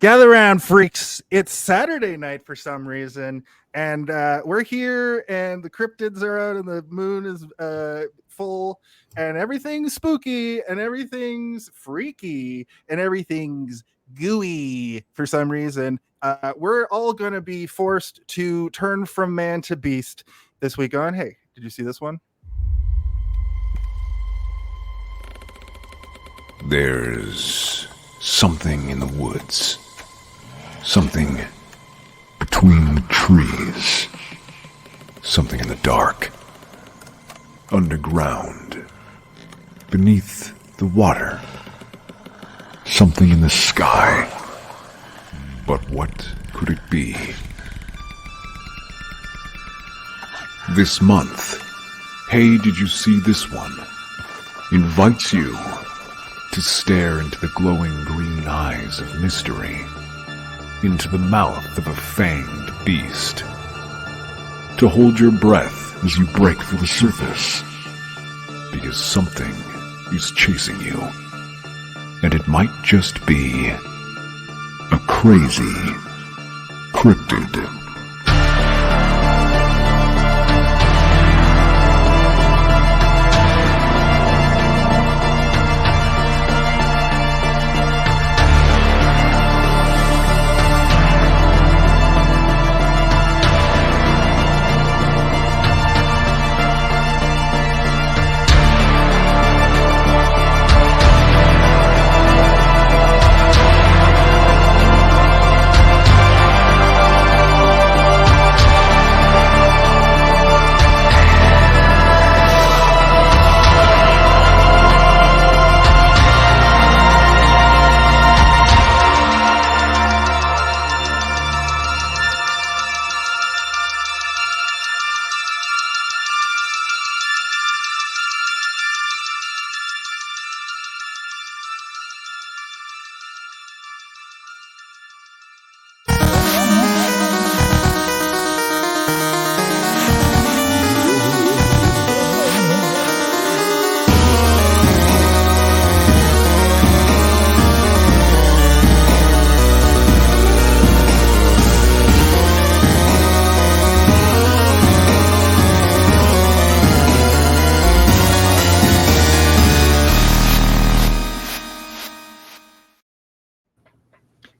Gather around, freaks. It's Saturday night for some reason, and we're here, and the cryptids are out, and the moon is full, and everything's spooky, and everything's freaky, and everything's gooey for some reason. We're all going to be forced to turn from man to beast this week on. Hey, did you see this one? There's something in the woods. Something between the trees. Something in the dark. Underground. Beneath the water. Something in the sky. But what could it be? This month, Hey, Did You See This One? Invites you to stare into the glowing green eyes of mystery, into the mouth of a fanged beast, to hold your breath as you break for the surface, because something is chasing you, and it might just be a crazy cryptid.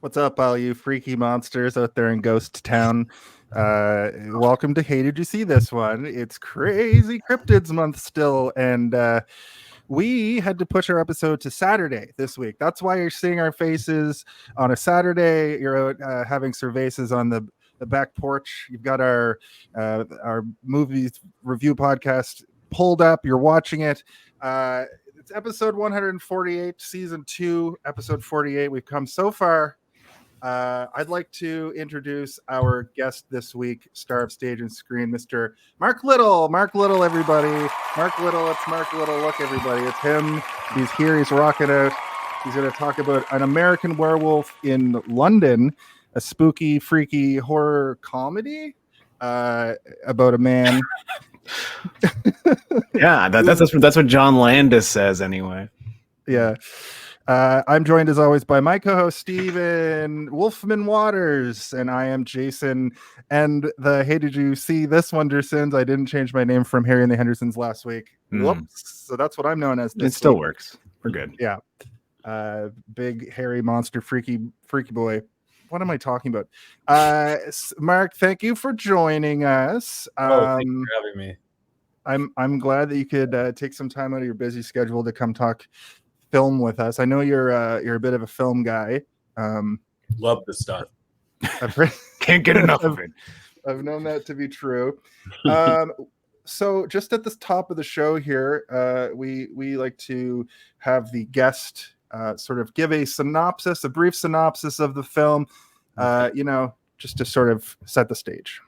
What's up, all you freaky monsters out there in Ghost Town? Welcome to Hey, Did You See This One? It's Crazy Cryptids Month still, and we had to push our episode to Saturday this week. That's why you're seeing our faces on a Saturday. You're out having cervezas on the back porch. You've got our movie review podcast pulled up. You're watching it. It's episode 148, season 2, episode 48. We've come so far. I'd like to introduce our guest this week, star of stage and screen, Mr. Mark Little. Mark Little, everybody. Mark Little, it's Mark Little. Look, everybody, it's him. He's here. He's rocking out. He's going to talk about An American Werewolf in London, a spooky, freaky horror comedy about a man. Yeah, that's what John Landis says anyway. Yeah. I'm joined as always by my co-host Steven Wolfman Waters, and I am Jason. And the Hey, Did You See This Wondersons? I didn't change my name from Harry and the Hendersons last week. Whoops. So that's what I'm known as. It still works. We're good. Yeah. Big hairy monster, freaky boy. What am I talking about? Mark, thank you for joining us. Thank you for having me. I'm glad that you could take some time out of your busy schedule to come talk film with us. I know you're a bit of a film guy. Love this stuff. Can't get enough of it. I've known that to be true. So just at the top of the show here, we like to have the guest sort of give a brief synopsis of the film, just to sort of set the stage.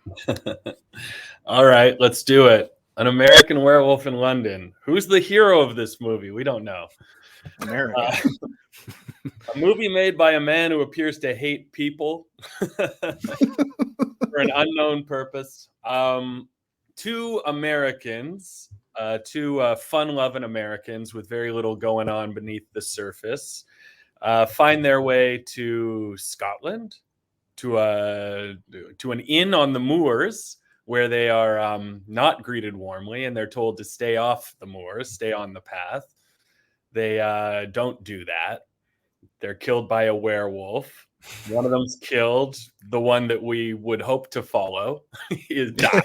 All right, let's do it. An American Werewolf in London. Who's the hero of this movie? We don't know. America. A movie made by a man who appears to hate people for an unknown purpose. Two Americans, two fun-loving Americans with very little going on beneath the surface, find their way to Scotland, to an inn on the moors, where they are not greeted warmly, and they're told to stay off the moors, stay on the path. They don't do that. They're killed by a werewolf. One of them's killed. The one that we would hope to follow is died.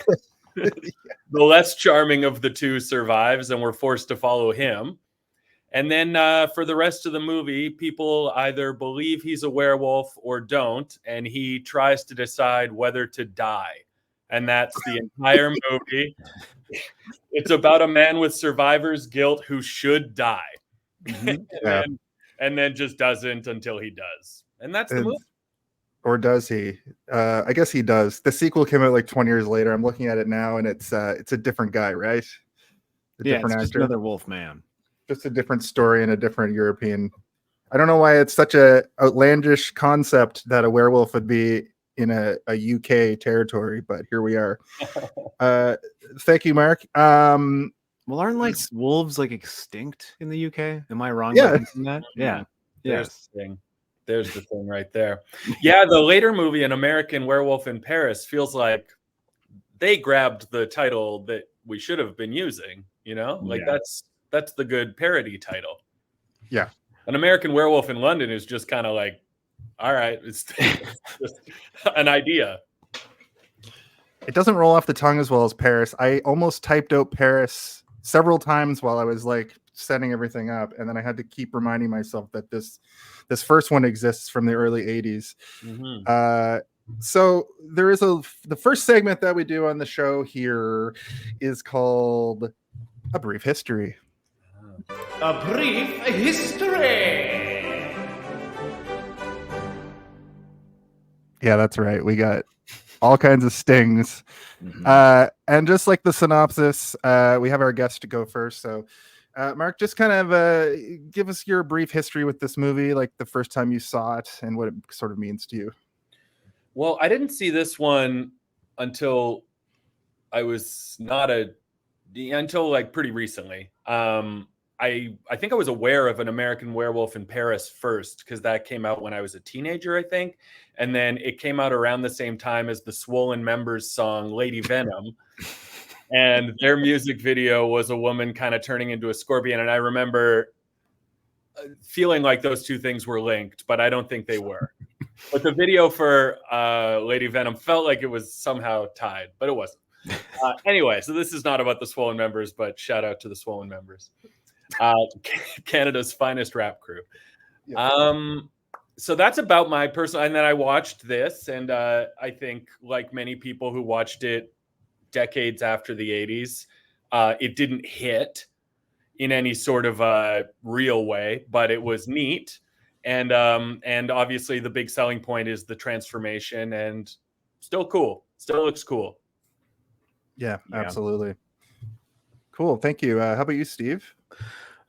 The less charming of the two survives, and we're forced to follow him. And then for the rest of the movie, people either believe he's a werewolf or don't, and he tries to decide whether to die. And that's the entire movie. It's about a man with survivor's guilt who should die. and then just doesn't until he does. And that's the movie. Or does he? I guess he does. The sequel came out like 20 years later. I'm looking at it now, and it's a different guy, right? Different actor. Just another wolf man. Just a different story and a different European. I don't know why it's such a outlandish concept that a werewolf would be in a UK territory, but here we are. Thank you, Mark. Well, aren't like wolves like extinct in the UK? Am I wrong? Yeah. That? Yeah. There's the thing. There's the thing right there. Yeah, the later movie, An American Werewolf in Paris, feels like they grabbed the title that we should have been using. You know, like that's the good parody title. Yeah. An American Werewolf in London is just kind of like, all right, it's just an idea. It doesn't roll off the tongue as well as Paris. I almost typed out Paris several times while I was like setting everything up, and then I had to keep reminding myself that this first one exists from the early 80s. So there is the first segment that we do on the show here is called A Brief History. A brief history. Yeah, that's right. We got all kinds of stings. And just like the synopsis, we have our guest to go first. So Mark, just kind of give us your brief history with this movie, like the first time you saw it and what it sort of means to you. Well, I didn't see this one until until like pretty recently. I think I was aware of An American Werewolf in Paris first, because that came out when I was a teenager, I think. And then it came out around the same time as the Swollen Members song, Lady Venom. And their music video was a woman kind of turning into a scorpion. And I remember feeling like those two things were linked, but I don't think they were. But the video for Lady Venom felt like it was somehow tied, but it wasn't. Anyway, so this is not about the Swollen Members, but shout out to the Swollen Members. Canada's finest rap crew. So that's about my personal. And then I watched this, and I think, like many people who watched it decades after the 80s, it didn't hit in any sort of real way, but it was neat. And obviously the big selling point is the transformation, and still cool. Still looks cool. Yeah, absolutely. Cool. Thank you. How about you, Steve?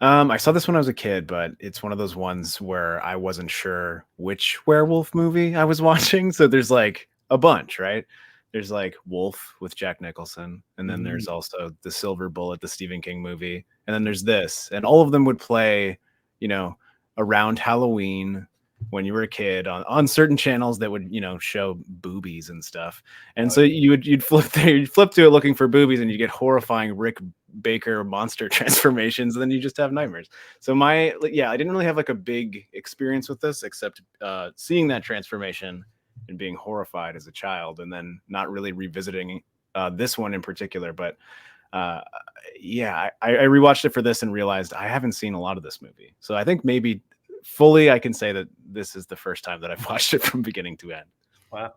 I saw this when I was a kid, but it's one of those ones where I wasn't sure which werewolf movie I was watching. So there's like a bunch, right? There's like Wolf with Jack Nicholson, and then there's also The Silver Bullet, the Stephen King movie, and then there's this, and all of them would play, you know, around Halloween when you were a kid on certain channels that would, you know, show boobies and stuff. And so you'd flip to it looking for boobies, and you get horrifying Rick Baker monster transformations, and then you just have nightmares. So I didn't really have like a big experience with this, except seeing that transformation and being horrified as a child, and then not really revisiting this one in particular. But I rewatched it for this and realized I haven't seen a lot of this movie. So I think maybe fully I can say that this is the first time that I've watched it from beginning to end. Wow.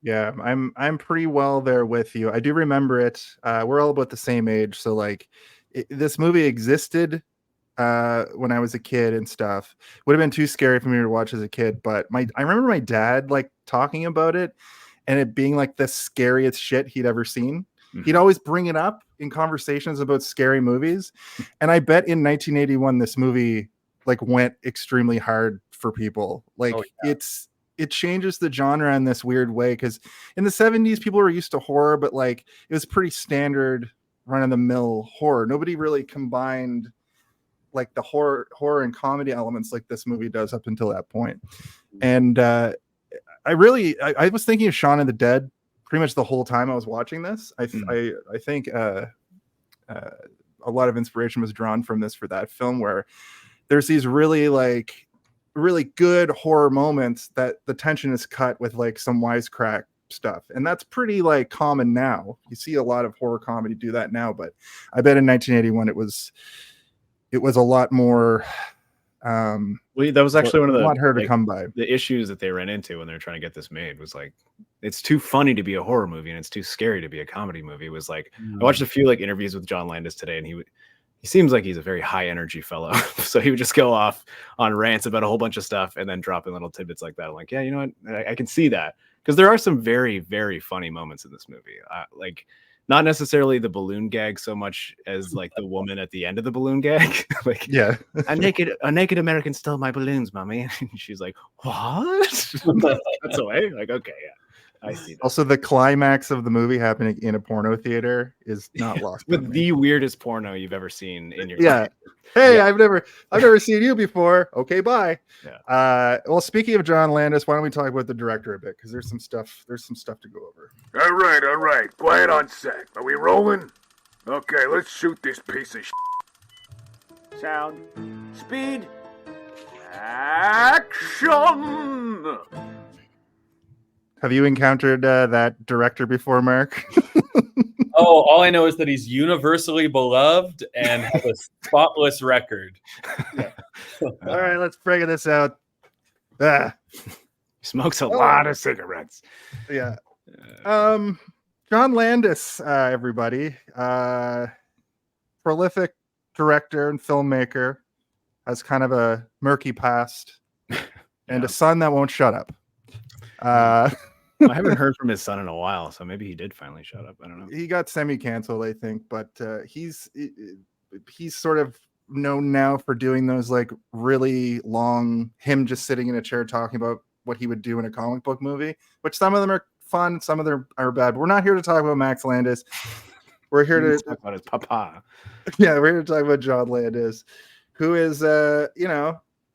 Yeah, I'm pretty well there with you. I do remember it. We're all about the same age, so like this movie existed when I was a kid and stuff. Would have been too scary for me to watch as a kid, but I remember my dad like talking about it and it being like the scariest shit he'd ever seen. He'd always bring it up in conversations about scary movies, and I bet in 1981 this movie like went extremely hard for people. Like it changes the genre in this weird way, because in the 70s people were used to horror, but like it was pretty standard run-of-the-mill horror. Nobody really combined like the horror and comedy elements like this movie does up until that point. And I was thinking of Shaun of the Dead pretty much the whole time I was watching this. I think a lot of inspiration was drawn from this for that film, where there's these really good horror moments that the tension is cut with like some wisecrack stuff, and that's pretty like common now. You see a lot of horror comedy do that now, but I bet in 1981 it was a lot more that was actually one of the not hard to come by. The issues that they ran into when they were trying to get this made was like, it's too funny to be a horror movie and it's too scary to be a comedy movie. It was like, I watched a few like interviews with John Landis today, and he seems like he's a very high energy fellow. So he would just go off on rants about a whole bunch of stuff and then drop in little tidbits like that. I'm like, yeah, you know what? I can see that, because there are some very, very funny moments in this movie. Like, not necessarily the balloon gag so much as like the woman at the end of the balloon gag. Like, yeah, a naked American stole my balloons, mommy. And she's like, what? That's away. Like, okay, yeah, I see that. Also, the climax of the movie happening in a porno theater is not lost. With the weirdest porno you've ever seen in your life. Hey, yeah. I've never seen you before. Okay, bye. Yeah. Well, speaking of John Landis, why don't we talk about the director a bit? Because there's some stuff to go over. All right. Quiet on set. Are we rolling? Okay, let's shoot this piece of shit. Sound. Speed. Action! Have you encountered that director before, Mark? Oh, all I know is that he's universally beloved and has a spotless record. Yeah. All right, let's figure this out. He smokes a lot of cigarettes. Yeah. John Landis, everybody. Prolific director and filmmaker, has kind of a murky past and a son that won't shut up. I haven't heard from his son in a while, so maybe he did finally shut up. I don't know. He got semi-canceled, I think, but he's sort of known now for doing those like really long, him just sitting in a chair talking about what he would do in a comic book movie, which some of them are fun, some of them are bad. We're not here to talk about Max Landis. We're here to talk about his papa. Yeah, we're here to talk about John Landis, who is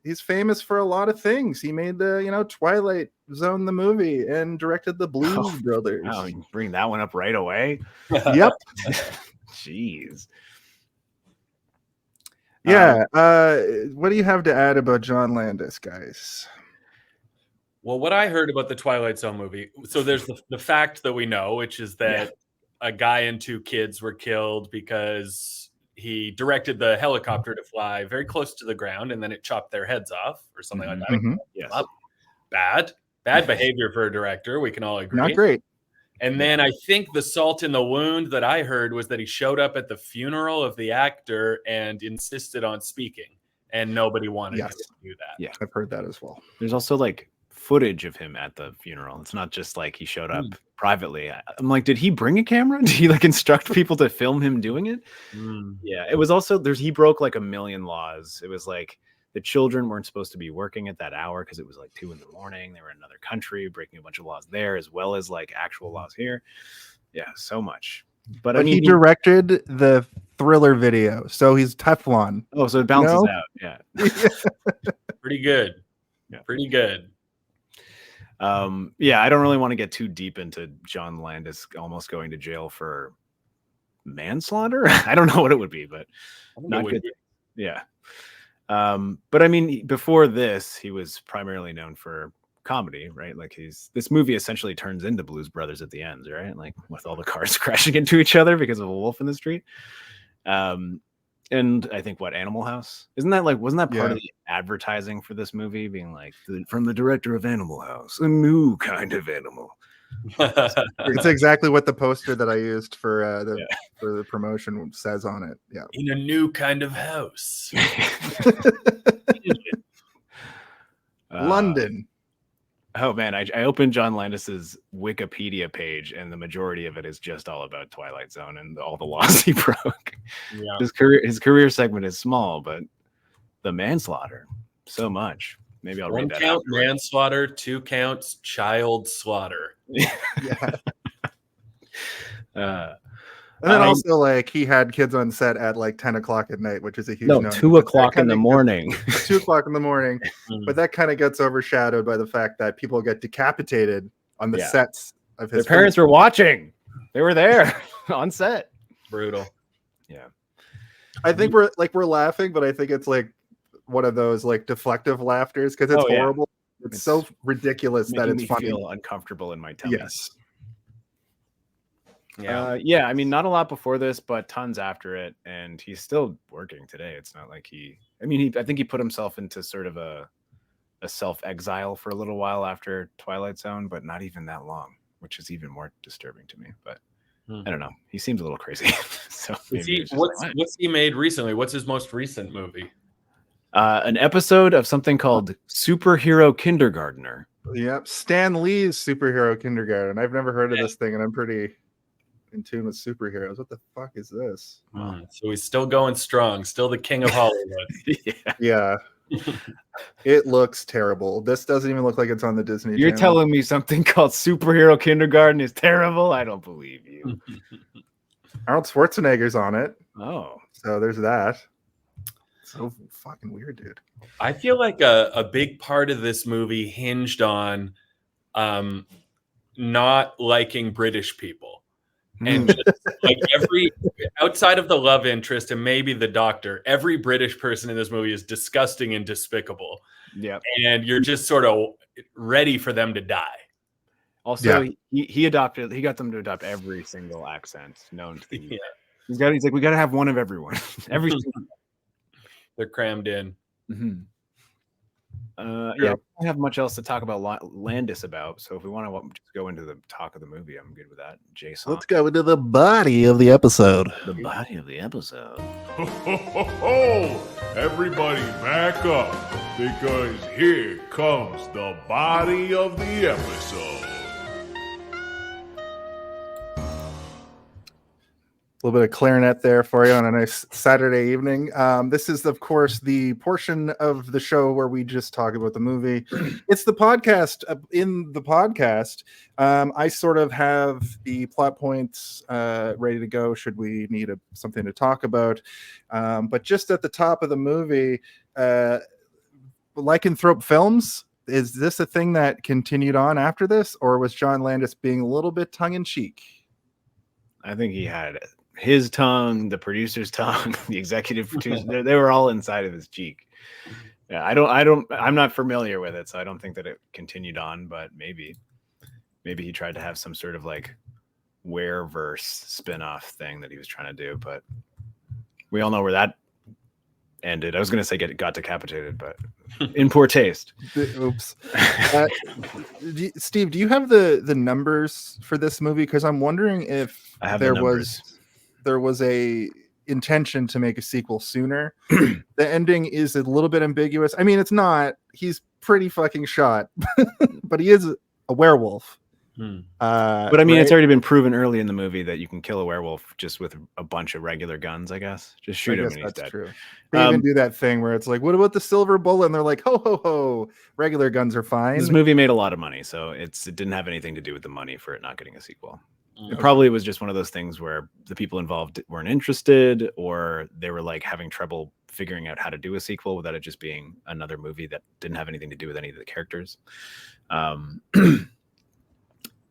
he's famous for a lot of things. He made the, Twilight Zone, the movie, and directed the Blues Brothers. Oh, you bring that one up right away? Yep. Jeez. Yeah. What do you have to add about John Landis, guys? Well, what I heard about the Twilight Zone movie, so there's the fact that we know, which is that a guy and two kids were killed because he directed the helicopter to fly very close to the ground, and then it chopped their heads off or something like that. Mm-hmm. Yes. Bad behavior for a director. We can all agree. Not great. And then I think the salt in the wound that I heard was that he showed up at the funeral of the actor and insisted on speaking, and nobody wanted him to do that. Yeah, I've heard that as well. There's also like footage of him at the funeral. It's not just like he showed up privately. I'm like, did he bring a camera? Did he like instruct people to film him doing it? Yeah, it was also he broke like a million laws. It was like the children weren't supposed to be working at that hour because it was like 2 a.m. They were in another country, breaking a bunch of laws there as well as like actual laws here. Yeah, so much. But I mean, he directed the Thriller video, so he's Teflon. Oh, so it balances out. Yeah. Pretty good. Yeah. Pretty good. Yeah, I don't really want to get too deep into John Landis almost going to jail for manslaughter. I don't know what it would be, but not good. Yeah. But I mean, before this, he was primarily known for comedy, right? Like this movie essentially turns into Blues Brothers at the end, right? Like with all the cars crashing into each other because of a wolf in the street. And I think Animal House? Wasn't that part of the advertising for this movie being like from the director of Animal House, a new kind of animal? It's exactly what the poster that I used for the promotion says on it. Yeah. In a new kind of house. London. Oh man, I opened John Landis's Wikipedia page, and the majority of it is just all about Twilight Zone and all the laws he broke. Yeah. His career segment is small, but the manslaughter, so much. Maybe I'll read that. 1 count manslaughter, 2 counts child slaughter. Yeah. And then also, like, he had kids on set at like 10 o'clock at night, which is a huge no. 2 o'clock in the morning. 2 o'clock in the morning. But that kind of gets overshadowed by the fact that people get decapitated on the sets of his. Their parents were watching. They were there on set. Brutal. Yeah. I think we're laughing, but I think it's like one of those like deflective laughters because it's horrible. It's so ridiculous that it's funny. Feel uncomfortable in my tummy. Yes. Yeah. I mean, not a lot before this, but tons after it, and he's still working today. It's not like I think he put himself into sort of a self-exile for a little while after Twilight Zone, but not even that long, which is even more disturbing to me. But I don't know. He seems a little crazy. So what's he made recently? What's his most recent movie? An episode of something called Superhero Kindergartner. Yep, Stan Lee's Superhero Kindergarten. I've never heard of this thing, and I'm pretty in tune with superheroes. What the fuck is this? So he's still going strong, still the king of Hollywood. Yeah. It looks terrible. This doesn't even look like it's on the Disney You're Channel. telling me something called Superhero Kindergarten is terrible? I don't believe you. Arnold Schwarzenegger's on it. Oh. So there's that. So fucking weird, dude. I feel like a big part of this movie hinged on not liking British people. And just, like every outside of the love interest and maybe the doctor, every British person in this movie is disgusting and despicable. Yeah. And you're just sort of ready for them to die. Also, he got them to adopt every single accent known to the UK. He's like, we got to have one of everyone. Every single. They're crammed in. Mm-hmm. I don't have much else to talk about Landis about. So if we want to just go into the talk of the movie, I'm good with that. Jason, let's go into the body of the episode. The body of the episode. Ho, ho, ho, ho! Everybody back up, because here comes the body of the episode. A little bit of clarinet there for you on a nice Saturday evening. This is, of course, the portion of the show where we just talk about the movie. It's the podcast. In the podcast, I sort of have the plot points ready to go should we need something to talk about. But just at the top of the movie, Lycanthrope Films, is this a thing that continued on after this, or was John Landis being a little bit tongue-in-cheek? I think he had his tongue, the producer's tongue, the executive producer, they were all inside of his cheek. Yeah, I'm not familiar with it, so I don't think that it continued on, but maybe he tried to have some sort of like Wereverse spin-off thing that he was trying to do, but we all know where that ended. I was going to say got decapitated, but in poor taste. Oops. Steve, do you have the numbers for this movie? Because I'm wondering if there was a intention to make a sequel sooner. The ending is a little bit ambiguous. I mean, it's not. He's pretty fucking shot, but he is a werewolf. But I mean, It's already been proven early in the movie that you can kill a werewolf just with a bunch of regular guns, I guess. Just shoot him and he's dead. True. They even do that thing where it's like, what about the silver bullet? And they're like, ho, ho, ho. Regular guns are fine. This movie made a lot of money, so it didn't have anything to do with the money for it not getting a sequel. It probably was just one of those things where the people involved weren't interested, or they were like having trouble figuring out how to do a sequel without it just being another movie that didn't have anything to do with any of the characters.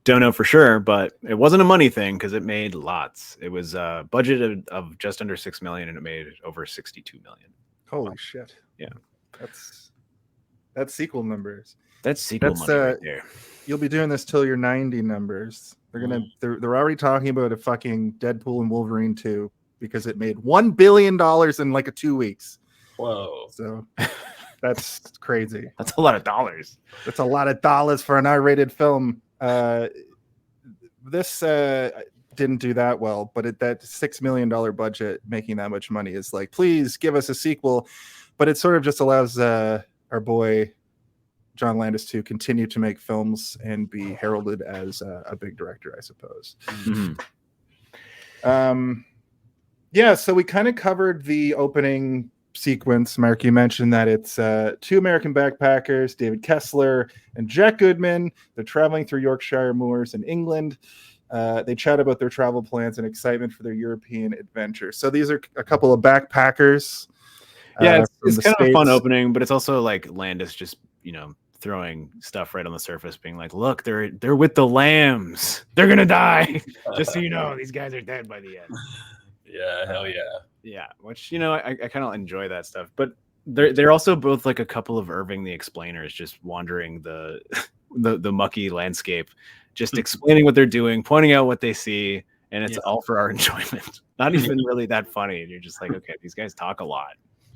Don't know for sure, but it wasn't a money thing because it made lots. It was a budget of just under $6 million, and it made over $62 million. Holy shit! Yeah, that's sequel numbers. That's sequel money right there. You'll be doing this till you're 90 numbers. They're already talking about a fucking Deadpool and Wolverine 2 because it made $1 billion in like 2 weeks. Whoa! So that's crazy. That's a lot of dollars. That's a lot of dollars for an R-rated film. This didn't do that well, but that $6 million budget making that much money is like, please give us a sequel. But it sort of just allows our boy John Landis to continue to make films and be heralded as a big director, I suppose. Mm-hmm. So we kind of covered the opening sequence. Mark, you mentioned that it's two American backpackers, David Kessler and Jack Goodman. They're traveling through Yorkshire moors in England. They chat about their travel plans and excitement for their European adventure. So these are a couple of backpackers. Yeah, from it's the kind of a fun States. opening, but it's also like Landis just, throwing stuff right on the surface, being like, look, they're with the lambs. They're gonna die. Just so you know, these guys are dead by the end. Yeah, hell yeah. Yeah, which I kind of enjoy that stuff. But they're also both like a couple of Irving the Explainers, just wandering the the mucky landscape, just explaining what they're doing, pointing out what they see, and it's all for our enjoyment. Not even really that funny. And you're just like, okay, these guys talk a lot.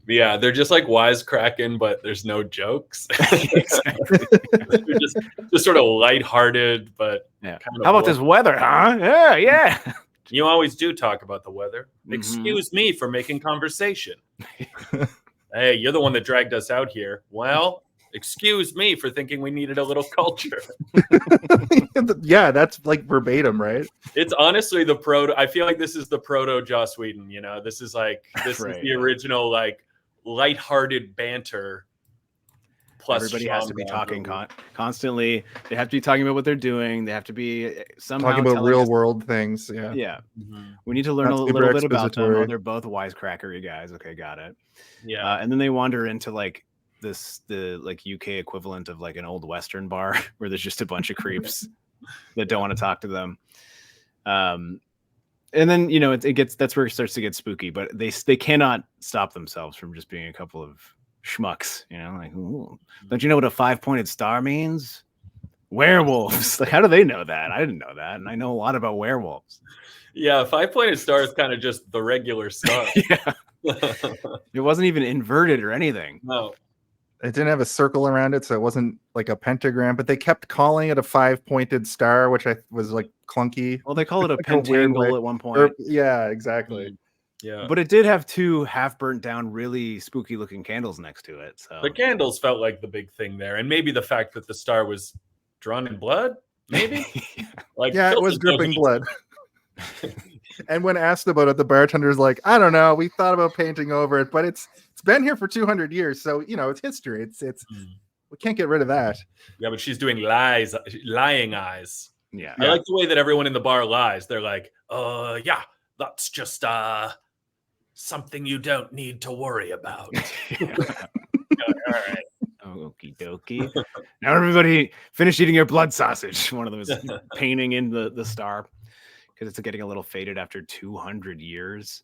Yeah, they're just like wisecracking, but there's no jokes. Exactly. They're just sort of lighthearted, but Yeah. kind of How about this weather, huh? Yeah. You always do talk about the weather. Mhm. Excuse me for making conversation. Hey, you're the one that dragged us out here. Well, excuse me for thinking we needed a little culture. Yeah, that's like verbatim, right? It's honestly the proto. I feel like this is the proto Joss Whedon. This is Right, is the original like lighthearted banter. Plus, everybody has to be genre talking movie. constantly. They have to be talking about what they're doing. They have to be somehow Talking about telling real us- world things. Yeah. Yeah, Mhm. we need to learn Not a super little bit about them. expository. Oh, they're both wisecrackery guys. Okay, got it. Yeah. And then they wander into like the like UK equivalent of like an old Western bar where there's just a bunch of creeps that don't want to talk to them. And then it gets, that's where it starts to get spooky. But they cannot stop themselves from just being a couple of schmucks. Like, ooh, don't you know what a 5-pointed star means? Werewolves. Like, how do they know that? I didn't know that, and I know a lot about werewolves. Yeah, 5-pointed star is kind of just the regular star. Yeah, it wasn't even inverted or anything. No. It didn't have a circle around it, so it wasn't like a pentagram, but they kept calling it a 5-pointed star, which I was like clunky. Well, they call it a Like a weird way- pentangle at one point. Yeah, exactly. Yeah. But it did have 2 half burnt down, really spooky looking candles next to it. So The candles felt like the big thing there, and maybe the fact that the star was drawn in blood, maybe. Like, Yeah, it was dripping blood. And when asked about it, the bartender's like, I don't know, we thought about painting over it, but it's been here for 200 years, so it's history. It's we can't get rid of that. Yeah, but she's doing lying eyes. yeah. I like the way that everyone in the bar lies. They're like, yeah, that's just something you don't need to worry about. All right. Okie dokie. Now everybody finish eating your blood sausage. One of them is painting in the star because it's getting a little faded after 200 years.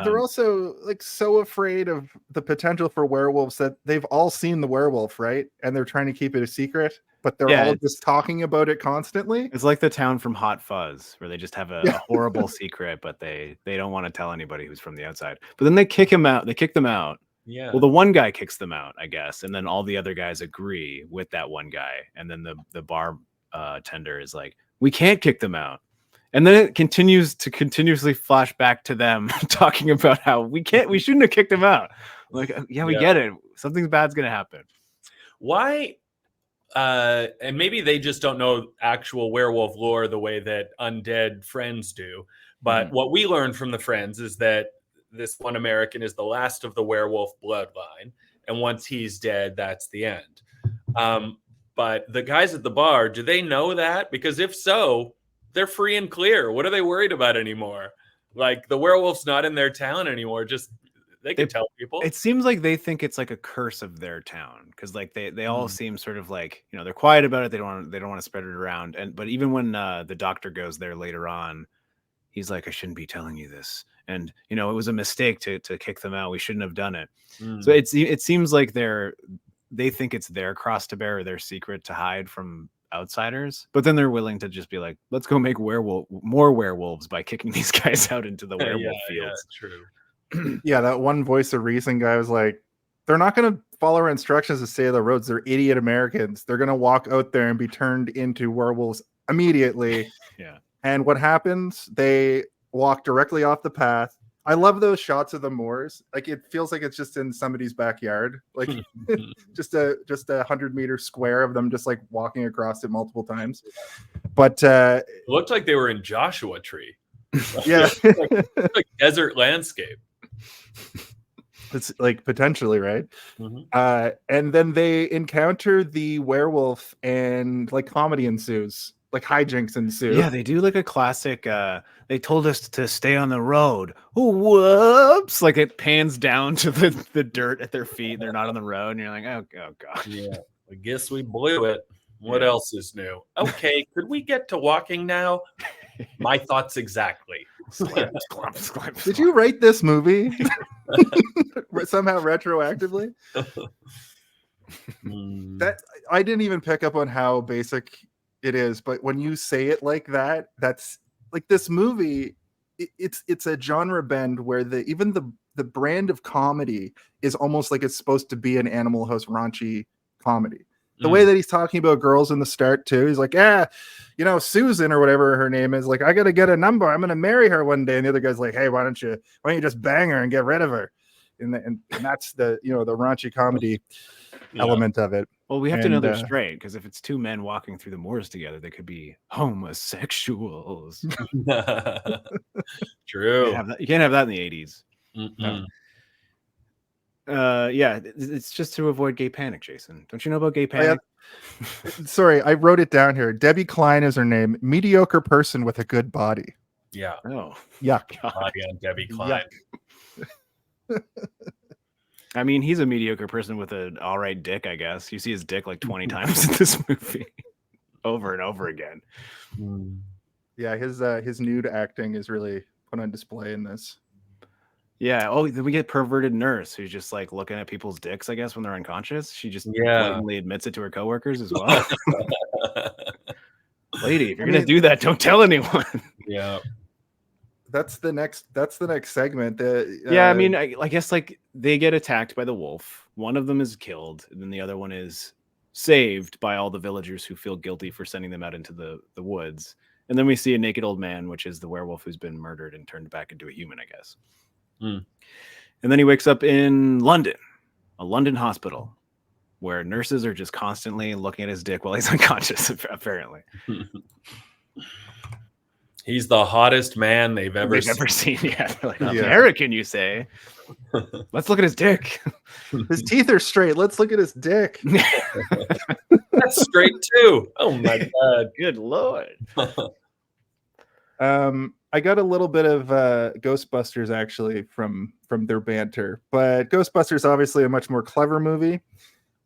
They're also like so afraid of the potential for werewolves that they've all seen the werewolf, right? And they're trying to keep it a secret, but they're all just talking about it constantly. It's like the town from Hot Fuzz, where they just have a horrible secret, but they don't want to tell anybody who's from the outside. But then they kick him out. They kick them out. Yeah. Well, the one guy kicks them out, I guess, and then all the other guys agree with that one guy. And then the bar tender is like, "We can't kick them out." And then it continuously flash back to them talking about how we shouldn't have kicked him out. Like, we get it. Something bad's gonna happen. Why? And maybe they just don't know actual werewolf lore the way that undead friends do. But what we learned from the friends is that this one American is the last of the werewolf bloodline, and once he's dead, that's the end. But the guys at the bar, do they know that? Because if so, they're free and clear. What are they worried about anymore? Like, the werewolf's not in their town anymore. Just they can tell people. It seems like they think it's like a curse of their town, because like they all seem sort of like, they're quiet about it. They don't want to spread it around. But even when the doctor goes there later on, he's like, I shouldn't be telling you this. And, it was a mistake to kick them out. We shouldn't have done it. So it seems like they think it's their cross to bear, or their secret to hide from outsiders. But then they're willing to just be like, let's go make more werewolves by kicking these guys out into the werewolf fields. True. Yeah, that one voice of reason guy was like, they're not going to follow our instructions to stay on the roads. They're idiot Americans. They're going to walk out there and be turned into werewolves immediately. Yeah. And what happens? They walk directly off the path. I love those shots of the moors. Like, it feels like it's just in somebody's backyard. Like just a 100-meter square of them just like walking across it multiple times. But It looked like they were in Joshua Tree. yeah, Like desert landscape. it's like potentially, right? Mhm. And then they encounter the werewolf and like comedy ensues. like hijinks ensue. Yeah, they do like a classic. They told us to stay on the road. Whoops! Like it pans down to the dirt at their feet. And they're not on the road, and you're like, oh god. Yeah, I guess we blew it. What Yeah. else is new? Okay, could we get to walking now? My thoughts exactly. Slap, slap, slap, Did you write this movie somehow retroactively? Mm. That I didn't even pick up on how basic it is, but when you say it like that, that's like this movie. It's a genre bend where even the brand of comedy is almost like it's supposed to be an Animal House raunchy comedy. The way that he's talking about girls in the start too, he's like, yeah, you know, Susan or whatever her name is, like, I gotta get a number. I'm gonna marry her one day. And the other guy's like, hey, why don't you just bang her and get rid of her? And that's the the raunchy comedy element of it. Well, we have to know they're straight, because if it's two men walking through the moors together, they could be homosexuals. True. You can't have that in the 80s. Mm-mm. Yeah, it's just to avoid gay panic, Jason. Don't you know about gay panic? Sorry, I wrote it down here. Debbie Klein is her name. Mediocre person with a good body. Yeah. Oh, Yuck. Body on Debbie Klein. I mean, he's a mediocre person with an all right dick, I guess. You see his dick like 20 times in this movie, over and over again. Mm. Yeah, his nude acting is really put on display in this. Yeah. Oh, then we get perverted nurse who's just like looking at people's dicks, I guess, when they're unconscious. She just blatantly admits it to her coworkers as well. Lady, if you're gonna do that, don't tell anyone. Yeah. That's the next segment. Yeah, I mean, I guess like they get attacked by the wolf. One of them is killed, and then the other one is saved by all the villagers who feel guilty for sending them out into the woods. And then we see a naked old man, which is the werewolf who's been murdered and turned back into a human, I guess. Mm. And then he wakes up in London, a London hospital, where nurses are just constantly looking at his dick while he's unconscious, apparently. He's the hottest man they've ever seen. Yeah, they're like, American, you say? Let's look at his dick. His teeth are straight. Let's look at his dick. That's straight too. Oh my god. Good lord. I got a little bit of Ghostbusters actually from their banter, but Ghostbusters obviously a much more clever movie.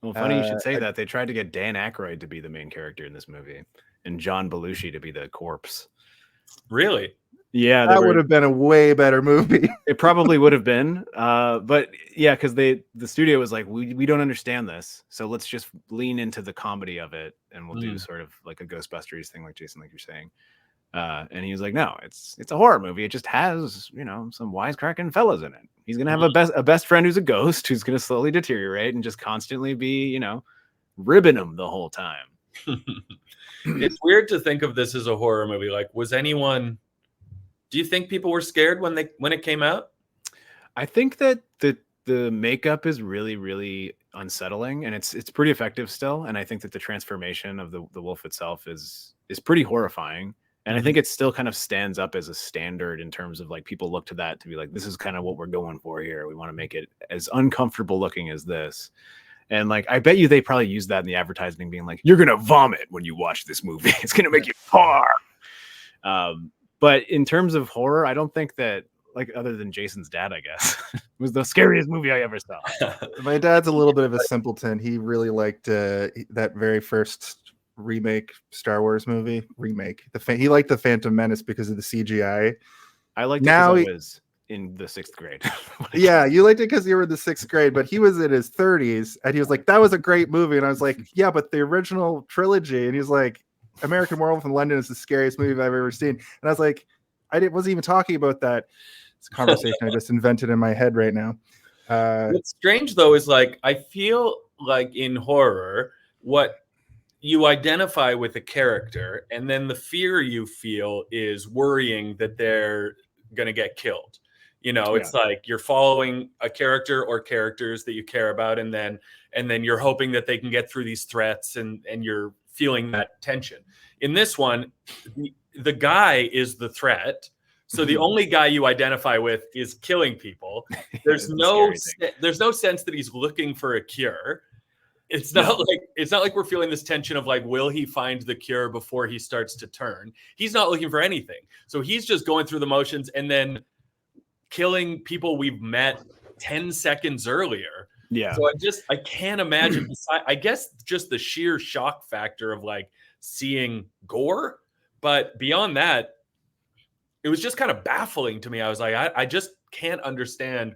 Well, funny you should say that. They tried to get Dan Aykroyd to be the main character in this movie and John Belushi to be the corpse. Really? Yeah, that would have been a way better movie. It probably would have been, but yeah, because the studio was like, we don't understand this, so let's just lean into the comedy of it, and we'll do sort of like a Ghostbusters thing, like Jason, like you're saying. And he was like, no, it's a horror movie. It just has some wisecracking fellas in it. He's gonna have a best friend who's a ghost who's gonna slowly deteriorate and just constantly be ribbing him the whole time. It's weird to think of this as a horror movie. Like, do you think people were scared when it came out? I think that the makeup is really, really unsettling, and it's pretty effective still. And I think that the transformation of the wolf itself is pretty horrifying. And I think it still kind of stands up as a standard in terms of like people look to that to be like, this is kind of what we're going for here. We want to make it as uncomfortable looking as this. And like, I bet you they probably use that in the advertising, being like, you're going to vomit when you watch this movie. It's going to make you far. But in terms of horror, I don't think that, like, other than Jason's dad, I guess, it was the scariest movie I ever saw. My dad's a little bit of a simpleton. He really liked that very first remake Star Wars movie. He liked the Phantom Menace because of the CGI. I liked it because I was in the 6th grade. Yeah, you liked it because you were in the 6th grade, but he was in his 30s, and he was like, that was a great movie. And I was like, yeah, but the original trilogy. And he's like, American Werewolf in London is the scariest movie I've ever seen. And I was like, wasn't even talking about that. It's a conversation I just invented in my head right now. What's strange though is like, I feel like in horror, what you identify with a character, and then the fear you feel is worrying that they're going to get killed. It's like you're following a character or characters that you care about, and then you're hoping that they can get through these threats, and you're feeling that tension. In this one, the guy is the threat. So the only guy you identify with is killing people. There's no sense that he's looking for a cure. It's not like we're feeling this tension of like, will he find the cure before he starts to turn? He's not looking for anything. So he's just going through the motions and then killing people we've met 10 seconds earlier. Yeah. So I can't imagine. I guess just the sheer shock factor of like seeing gore. But beyond that, it was just kind of baffling to me. I was like, I just can't understand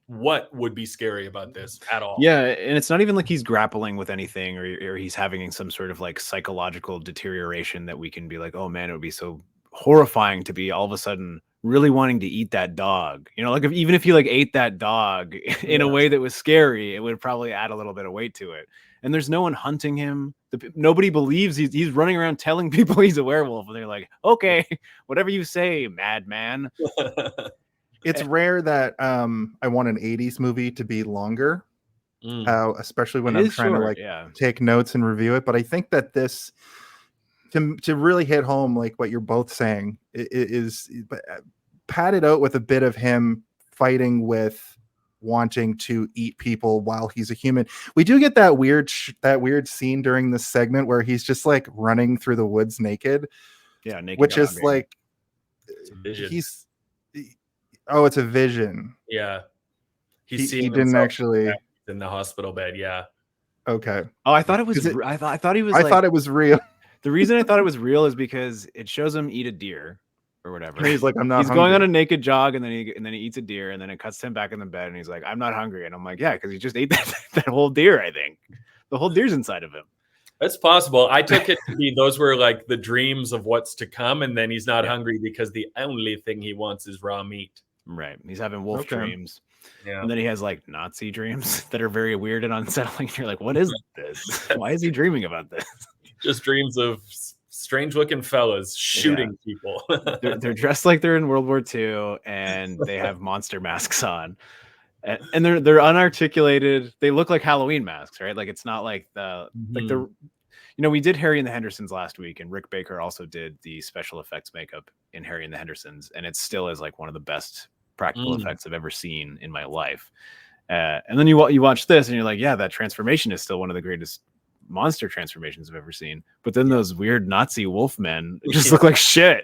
what would be scary about this at all. Yeah, and it's not even like he's grappling with anything or he's having some sort of like psychological deterioration that we can be like, oh man, it would be so horrifying to be all of a sudden really wanting to eat that dog. You know, like even if you like ate that dog in a way that was scary, it would probably add a little bit of weight to it. And there's no one hunting him. Nobody believes he's running around telling people he's a werewolf, and they're like, okay, whatever you say, madman. It's rare that I want an 80s movie to be longer, especially when I'm trying to take notes and review it. But I think that this, to really hit home, like what you're both saying, is padded out with a bit of him fighting with wanting to eat people while he's a human. We do get that weird scene during this segment where he's just like running through the woods naked. Yeah, naked, which is like it's a vision. Yeah. He didn't actually in the hospital bed. Yeah. Okay. Oh, I thought it was. I thought he was. I thought it was real. The reason I thought it was real is because it shows him eat a deer or whatever. And he's like, I'm not. He's hungry. going on a naked jog, and then he eats a deer, and then it cuts him back in the bed, and he's like, I'm not hungry, and I'm like, yeah, because he just ate that whole deer. I think the whole deer's inside of him. That's possible. I took it to be those were like the dreams of what's to come, and then he's not hungry because the only thing he wants is raw meat. Right. He's having wolf dreams. Yeah. And then he has like Nazi dreams that are very weird and unsettling. You're like, what is this? Why is he dreaming about this? Just dreams of strange looking fellas shooting people. they're dressed like they're in World War II and they have monster masks on. And they're unarticulated. They look like Halloween masks, right? Like it's not like we did Harry and the Hendersons last week, and Rick Baker also did the special effects makeup in Harry and the Hendersons, and it still is like one of the best practical effects I've ever seen in my life. And then you watch this, and you're like, yeah, that transformation is still one of the greatest monster transformations I've ever seen. But then those weird Nazi wolf men just look like shit.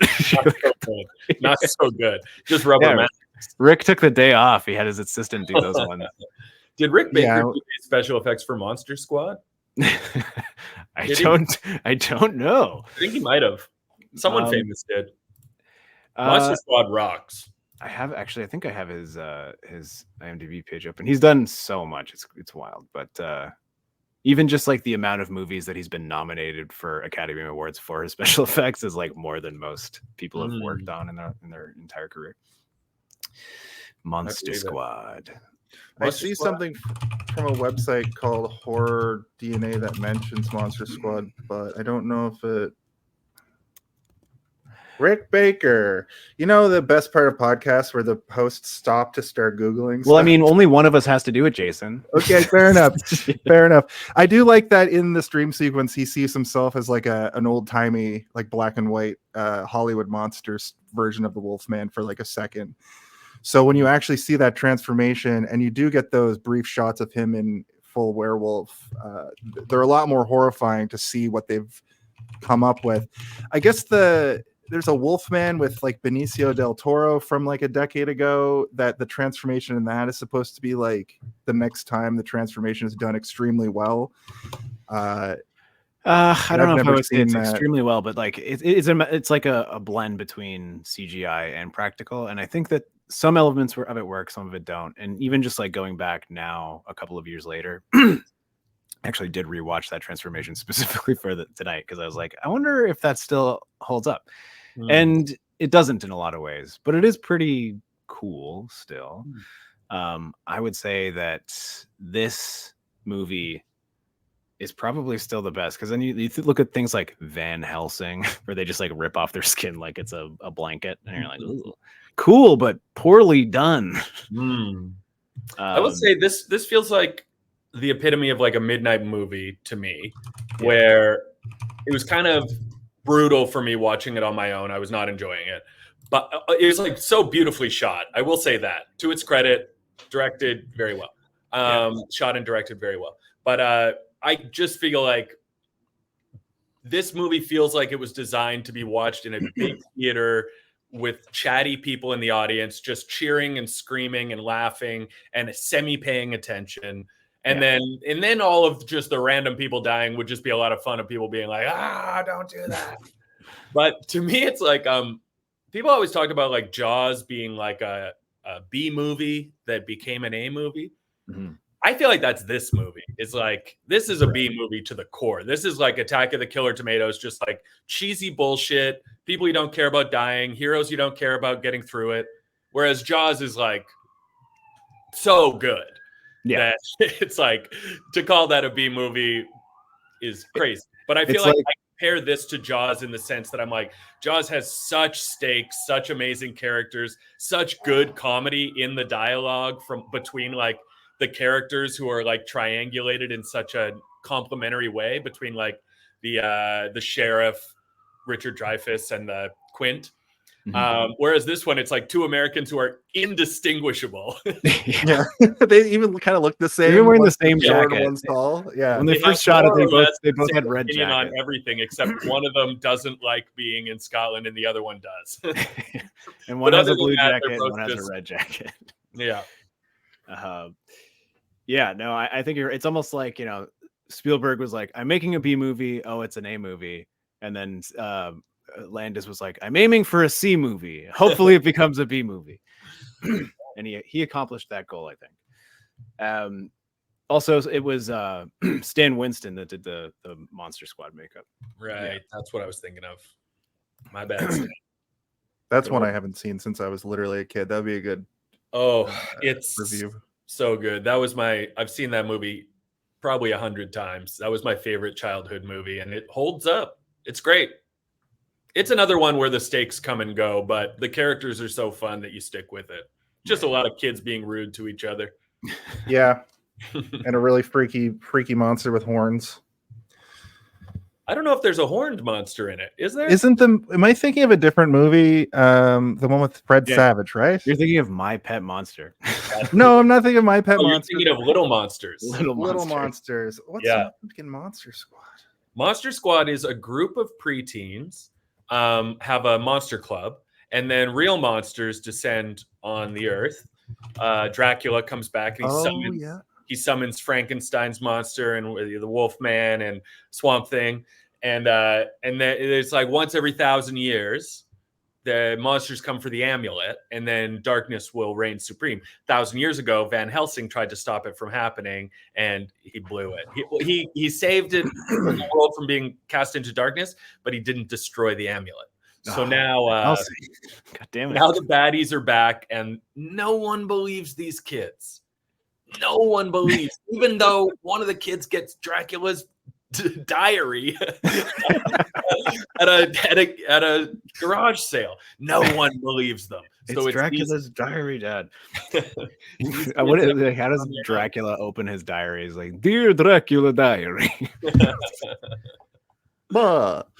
Not so good. Just rubber masks. Rick took the day off. He had his assistant do those ones. Did Rick Baker do special effects for Monster Squad? I don't know. I think he might have. Someone famous did. Monster Squad rocks. I think I have his IMDb page open. He's done so much. It's wild. But even just like the amount of movies that he's been nominated for Academy Awards for his special effects is like more than most people have worked on in their entire career. Monster Squad. I see something from a website called Horror DNA that mentions Monster Squad, but I don't know if it. Rick Baker. You know the best part of podcasts where the hosts stop to start Googling stuff? Well, I mean, only one of us has to do it, Jason. Okay, fair enough. Fair enough. I do like that in the stream sequence, he sees himself as like an old-timey, like black and white Hollywood monsters version of the Wolfman for like a second. So when you actually see that transformation and you do get those brief shots of him in full werewolf, they're a lot more horrifying to see what they've come up with. I guess there's a Wolfman with like Benicio del Toro from like a decade ago that the transformation in that is supposed to be like the next time the transformation is done extremely well. I don't know if I would say it's extremely well, but like it's like a blend between CGI and practical, and I think that some elements of it work, some of it don't. And even just like going back now a couple of years later, actually did rewatch that transformation specifically for tonight because I was like, I wonder if that still holds up. And it doesn't in a lot of ways, but it is pretty cool still. I would say that this movie is probably still the best because then you look at things like Van Helsing where they just like rip off their skin like it's a blanket, and you're like, ooh, cool, but poorly done. I would say this feels like the epitome of like a midnight movie to me, where it was kind of brutal for me watching it on my own. I was not enjoying it, but it was like so beautifully shot. I will say that to its credit, directed very well, shot and directed very well. But I just feel like this movie feels like it was designed to be watched in a big theater with chatty people in the audience, just cheering and screaming and laughing and semi-paying attention. And then all of just the random people dying would just be a lot of fun of people being like, don't do that. But to me, it's like people always talk about like Jaws being like a B movie that became an A movie. Mm-hmm. I feel like that's this movie. It's like, this is a B movie to the core. This is like Attack of the Killer Tomatoes, just like cheesy bullshit. People you don't care about dying, heroes you don't care about getting through it. Whereas Jaws is like so good that it's like, to call that a B movie is crazy. But I feel like I compare this to Jaws in the sense that I'm like, Jaws has such stakes, such amazing characters, such good comedy in the dialogue from between like the characters who are like triangulated in such a complimentary way between like the sheriff, Richard Dreyfuss, and the Quint. Mm-hmm. Whereas this one, it's like two Americans who are indistinguishable. Yeah, they even kind of look the same. They're wearing the same jacket. One's tall. Yeah, when they first shot it, they both had red jackets on everything, except one of them doesn't like being in Scotland, and the other one does. And one has a blue jacket, and one has a red jacket. Yeah. Yeah, no, I think it's almost like, you know, Spielberg was like, I'm making a B movie. Oh, it's an A movie. And then Landis was like, I'm aiming for a C movie. Hopefully it becomes a B movie. And he accomplished that goal, I think. Also, it was Stan Winston that did the Monster Squad makeup. Right. Yeah. That's what I was thinking of. My bad. That's one I haven't seen since I was literally a kid. That would be a good it's review. So good. I've seen that movie probably 100 times. That was my favorite childhood movie, and it holds up. It's great. It's another one where the stakes come and go, but the characters are so fun that you stick with it. Just a lot of kids being rude to each other. Yeah. And a really freaky monster with horns. I don't know if there's a horned monster in it. Is there? Am I thinking of a different movie? The one with Fred Savage, right? You're thinking of My Pet Monster. No, I'm not thinking of My Pet Monster. You're thinking of Little Monsters. Little Monsters. What's fucking Monster Squad? Monster Squad is a group of preteens have a monster club, and then real monsters descend on the earth. Dracula comes back and he summons Frankenstein's monster and the Wolfman and Swamp Thing. And then it's like once every 1,000 years, the monsters come for the amulet, and then darkness will reign supreme. 1,000 years ago, Van Helsing tried to stop it from happening, and he blew it. He saved it from the world from being cast into darkness, but he didn't destroy the amulet. So now, God damn it. Now the baddies are back, and no one believes these kids. No one believes, even though one of the kids gets Dracula's diary at a garage sale. No one believes them. So it's Dracula's diary, Dad. How does Dracula open his diary? He's like, "Dear Dracula diary."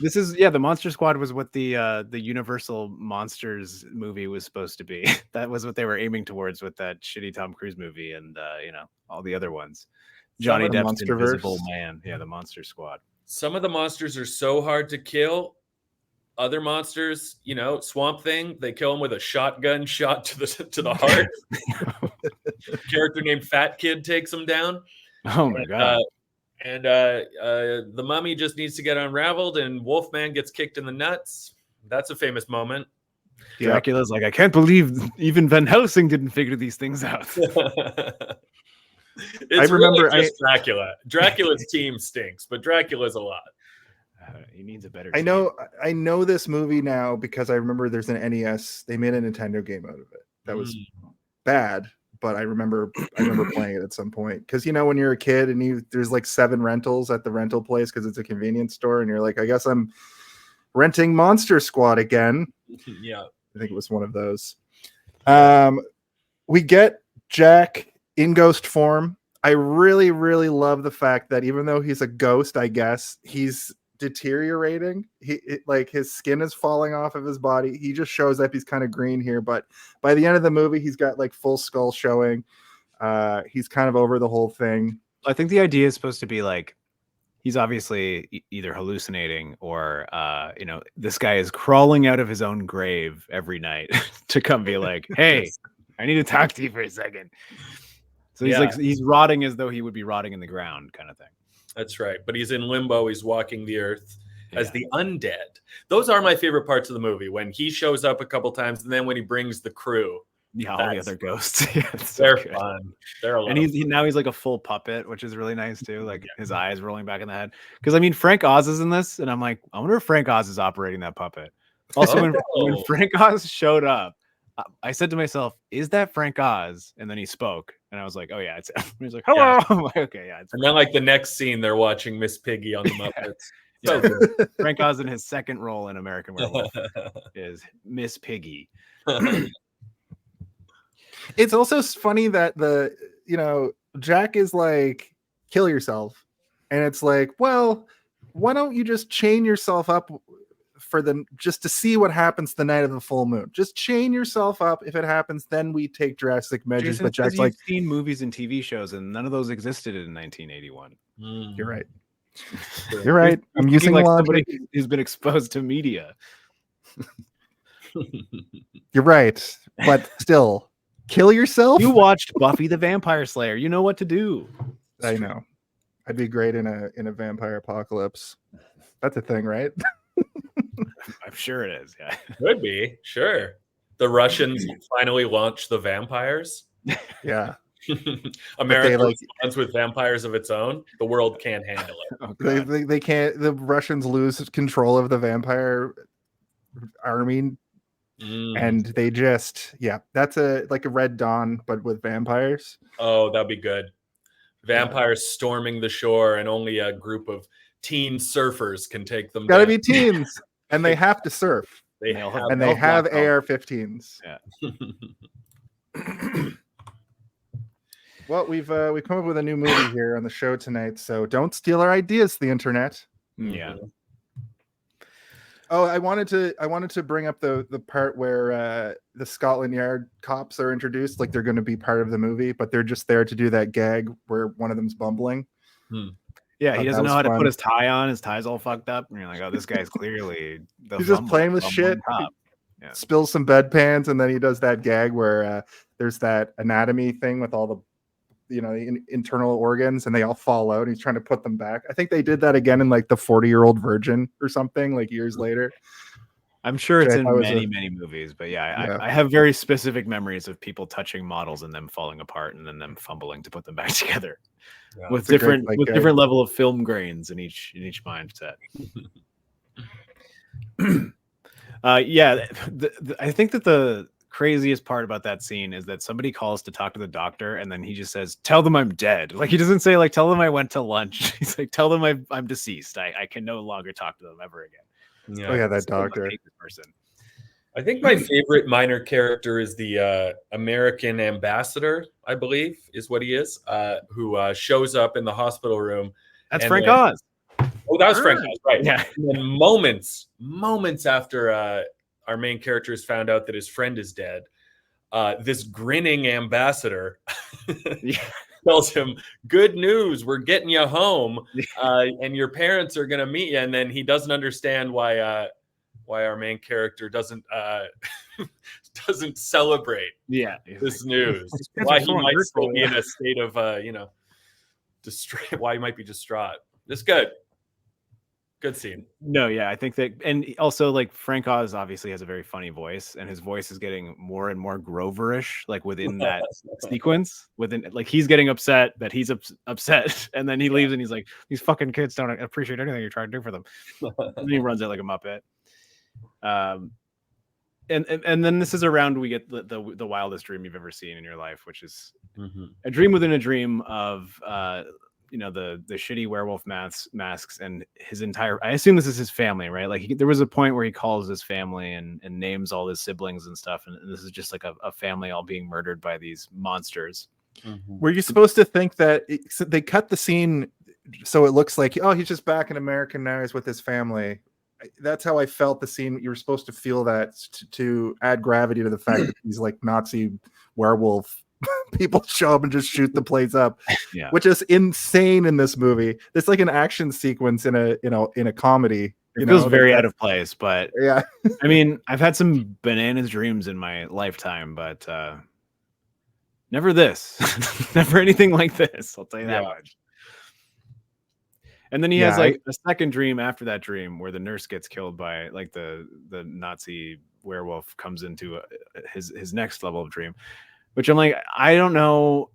This is the Monster Squad was what the Universal Monsters movie was supposed to be. That was what they were aiming towards with that shitty Tom Cruise movie and all the other ones. Johnny Depp's Invisible Man. Yeah, the Monster Squad. Some of the monsters are so hard to kill. Other monsters, Swamp Thing, they kill him with a shotgun shot to the heart. Character named Fat Kid takes him down. Oh my god. And the mummy just needs to get unraveled, and Wolfman gets kicked in the nuts. That's a famous moment. Dracula's like, I can't believe even Van Helsing didn't figure these things out. I remember really just Dracula. Dracula's team stinks, but Dracula's a lot. He needs a better team. I know this movie now because I remember there's an NES. They made a Nintendo game out of it. That was bad. But I remember playing it at some point because when you're a kid and there's like 7 rentals at the rental place because it's a convenience store and you're like, I guess I'm renting Monster Squad again. Yeah, I think it was one of those. We get Jack in ghost form. I really, really love the fact that even though he's a ghost, I guess he's deteriorating. His skin is falling off of his body. He just shows up. He's kind of green here, but by the end of the movie, he's got like full skull showing. He's kind of over the whole thing. I think the idea is supposed to be like he's obviously either hallucinating or this guy is crawling out of his own grave every night to come be like, hey, I need to talk to you for a second. So he's rotting as though he would be rotting in the ground, kind of thing. That's right. But he's in limbo. He's walking the earth as the undead. Those are my favorite parts of the movie, when he shows up a couple times and then when he brings the crew. Yeah, all the other ghosts. They're fun. They're a lot. And now he's like a full puppet, which is really nice too. Like his eyes rolling back in the head. Because I mean, Frank Oz is in this, and I'm like, I wonder if Frank Oz is operating that puppet. Also, when Frank Oz showed up, I said to myself, "Is that Frank Oz?" And then he spoke, and I was like, "Oh yeah, it's." He's like, "Hello." Yeah. I'm like, okay, yeah. And then like the next scene, they're watching Miss Piggy on the Muppets. So good. Frank Oz in his second role in American Werewolf is Miss Piggy. It's also funny that Jack is like, kill yourself. And it's like, well, why don't you just chain yourself up just to see what happens the night of the full moon? Just chain yourself up. If it happens, then we take drastic measures. Jason, but Jack's like, seen movies and TV shows, and none of those existed in 1981. You're right. You're right. I'm using like logic. Somebody who's been exposed to media. You're right. But still, kill yourself? You watched Buffy the Vampire Slayer. You know what to do. I know. I'd be great in a vampire apocalypse. That's a thing, right? I'm sure it is. Yeah. Could be. Sure. The Russians finally launched the vampires. Yeah. America responds with vampires of its own. The world can't handle it. Oh, they can't. The Russians lose control of the vampire army, and they just that's like a Red Dawn, but with vampires. Oh, that'd be good. Vampires storming the shore, and only a group of teen surfers can take them. Gotta be teens, and they have to surf. They have AR-15s. Yeah. Well, we've come up with a new movie here on the show tonight, so don't steal our ideas, the internet. Yeah. Oh, I wanted to bring up the part where the Scotland Yard cops are introduced, like they're going to be part of the movie, but they're just there to do that gag where one of them's bumbling. Yeah, he doesn't know how to put his tie on. His tie's all fucked up, and you're like, "Oh, this guy's clearly he's just playing with shit." Yeah. Spills some bedpans, and then he does that gag where there's that anatomy thing with all the internal organs, and they all fall out. He's trying to put them back. I think they did that again in like the 40-Year-Old Virgin or something, like years later. I'm sure it's in many movies, but I have very specific memories of people touching models and them falling apart and then them fumbling to put them back together with different level of film grains in each mindset. I think that the craziest part about that scene is that somebody calls to talk to the doctor, and then he just says, "Tell them I'm dead." Like, he doesn't say like, "Tell them I went to lunch." He's like, "Tell them I'm deceased. I can no longer talk to them ever again." Yeah. Oh yeah, that doctor. Person. I think my favorite minor character is the American ambassador, I believe is what he is, who shows up in the hospital room. That's Frank Oz. Oh, that was Frank Oz, right? Yeah. And then moments after our main character has found out that his friend is dead, this grinning ambassador tells him, "Good news, we're getting you home, and your parents are going to meet you." And then he doesn't understand why our main character doesn't celebrate this news. Why he might still be in a state of why he might be distraught. It's good scene. No, yeah, I think that, and also like Frank Oz obviously has a very funny voice, and his voice is getting more and more Groverish, like within that sequence. Within, like, he's getting upset that he's upset, and then he leaves, and he's like, "These fucking kids don't appreciate anything you're trying to do for them." And then he runs out like a muppet. And then this is around we get the wildest dream you've ever seen in your life, which is a dream within a dream of the shitty werewolf masks and his entire, I assume this is his family, right? Like there was a point where he calls his family and names all his siblings and stuff, and this is just like a family all being murdered by these monsters. Were you supposed to think that they cut the scene so it looks like, oh, he's just back in America now, he's with his family? That's how I felt the scene. You were supposed to feel that to add gravity to the fact that he's like Nazi werewolf people show up and just shoot the place up, Yeah. which is insane in this movie. It's like an action sequence in a comedy. It feels very out of place, but Yeah. I mean, I've had some bananas dreams in my lifetime, but never this. Never anything like this. I'll tell you that much. And then he has like a second dream after that dream where the nurse gets killed by like the Nazi werewolf comes into his next level of dream, which I'm like, I don't know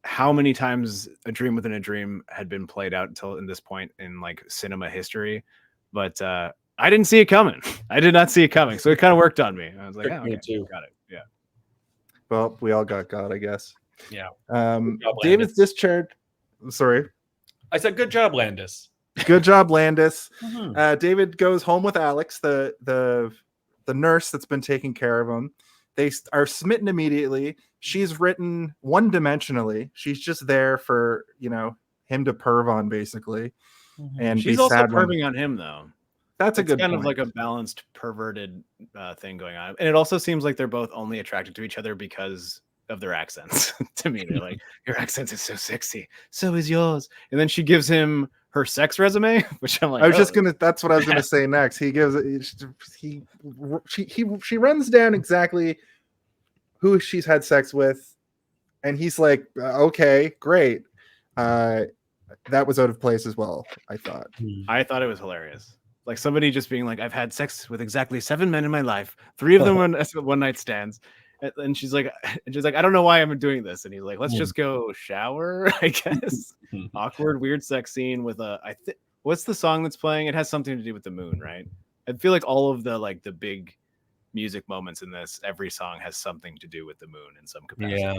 how many times a dream within a dream had been played out until in this point in like cinema history. But I didn't see it coming. I did not see it coming. So it kind of worked on me. I was like, oh, okay, got it. Yeah. Well, we all got God, I guess. Yeah. David's discharged. Sorry. I said, good job, Landis. Good job, Landis. Mhm. David goes home with Alex, the nurse that's been taking care of him. They are smitten immediately. She's written one-dimensionally. She's just there for, him to perv on, basically. And she's be also sad perving on him, though. That's a good kind point. of like a balanced, perverted thing going on. And it also seems like they're both only attracted to each other because of their accents. To me, they're like, your accent is so sexy. So is yours. And then she gives him her sex resume, which I'm like, I was just gonna. That's what I was gonna say next. He gives. She runs down exactly who she's had sex with, and he's like, okay, great. That was out of place as well. I thought it was hilarious. Like somebody just being like, I've had sex with exactly 7 men in my life. 3 of them were one night stands. And she's like, I don't know why I'm doing this. And he's like, let's just go shower, I guess. Awkward, weird sex scene with what's the song that's playing? It has something to do with the moon, right? I feel like all of the big music moments in this, every song has something to do with the moon in some capacity. Yeah,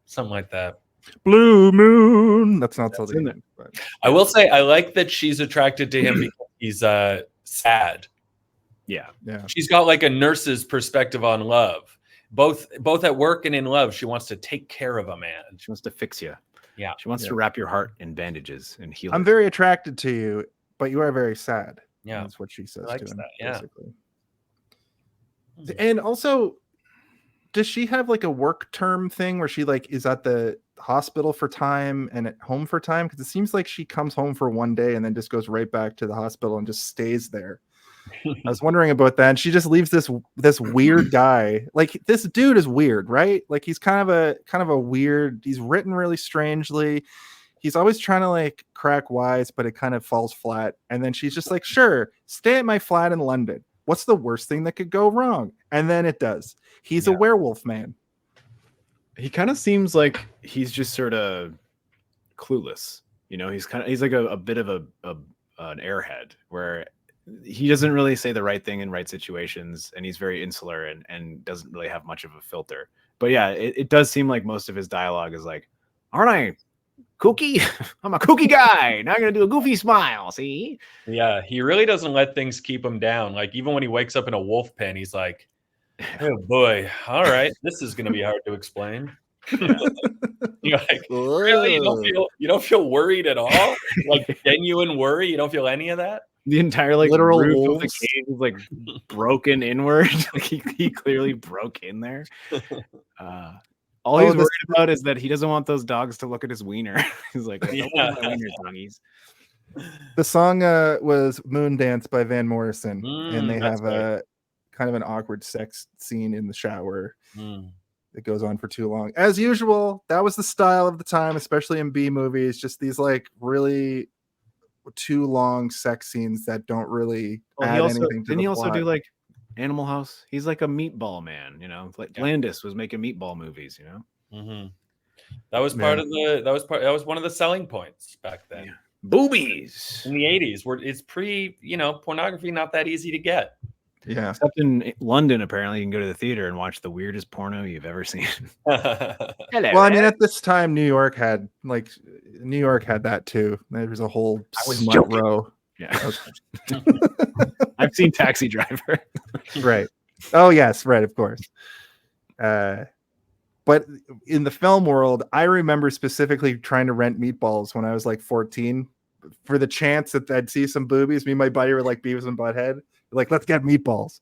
something like that. Blue Moon. That's not so in it. But I will say I like that she's attracted to him because he's sad. Yeah. She's got like a nurse's perspective on love. Both at work and in love, she wants to take care of a man. She wants to fix you. Yeah. She wants to wrap your heart in bandages and heal. I'm very attracted to you, but you are very sad. Yeah. That's what she says Likes to him. that, yeah. Basically. And also, does she have like a work term thing where she like is at the hospital for time and at home for time? Because it seems like she comes home for one day and then just goes right back to the hospital and just stays there. I was wondering about that. And she just leaves this weird guy. Like this dude is weird, right? Like he's kind of a weird. He's written really strangely. He's always trying to like crack wise, but it kind of falls flat. And then she's just like, sure, stay at my flat in London. What's the worst thing that could go wrong? And then it does. He's a werewolf man. He kind of seems like he's just sort of clueless. He's like a bit of an airhead where he doesn't really say the right thing in right situations, and he's very insular and doesn't really have much of a filter. But yeah, it does seem like most of his dialogue is like, aren't I kooky? I'm a kooky guy. Now I'm gonna do a goofy smile. See? Yeah, he really doesn't let things keep him down. Like even when he wakes up in a wolf pen, he's like, oh boy, all right, this is gonna be hard to explain. You're like, really? You don't feel worried at all? Like genuine worry? You don't feel any of that? The entire like literal roof wolves. of the cave is like broken inward. Like he clearly broke in there. All he's worried about is that he doesn't want those dogs to look at his wiener. He's like, don't look at my wiener, doggies. The song was Moon Dance by Van Morrison, and they have a kind of an awkward sex scene in the shower that goes on for too long. As usual, that was the style of the time, especially in B movies, just these like really too long sex scenes that don't really add anything to the Didn't he also plot. do like Animal House? He's like a meatball man, like Landis was making meatball movies, Mm-hmm. That was part of that was one of the selling points back then. Yeah. Boobies in the 80s, where it's pornography not that easy to get. Yeah. Except in London, apparently you can go to the theater and watch the weirdest porno you've ever seen. Well, I mean, at this time, New York had that too. There was a whole smut row. Yeah. I've seen Taxi Driver. Right. Oh yes, right, of course. But in the film world, I remember specifically trying to rent Meatballs when I was like 14 for the chance that I'd see some boobies. Me and my buddy were like Beavis and Butthead. Like, let's get Meatballs.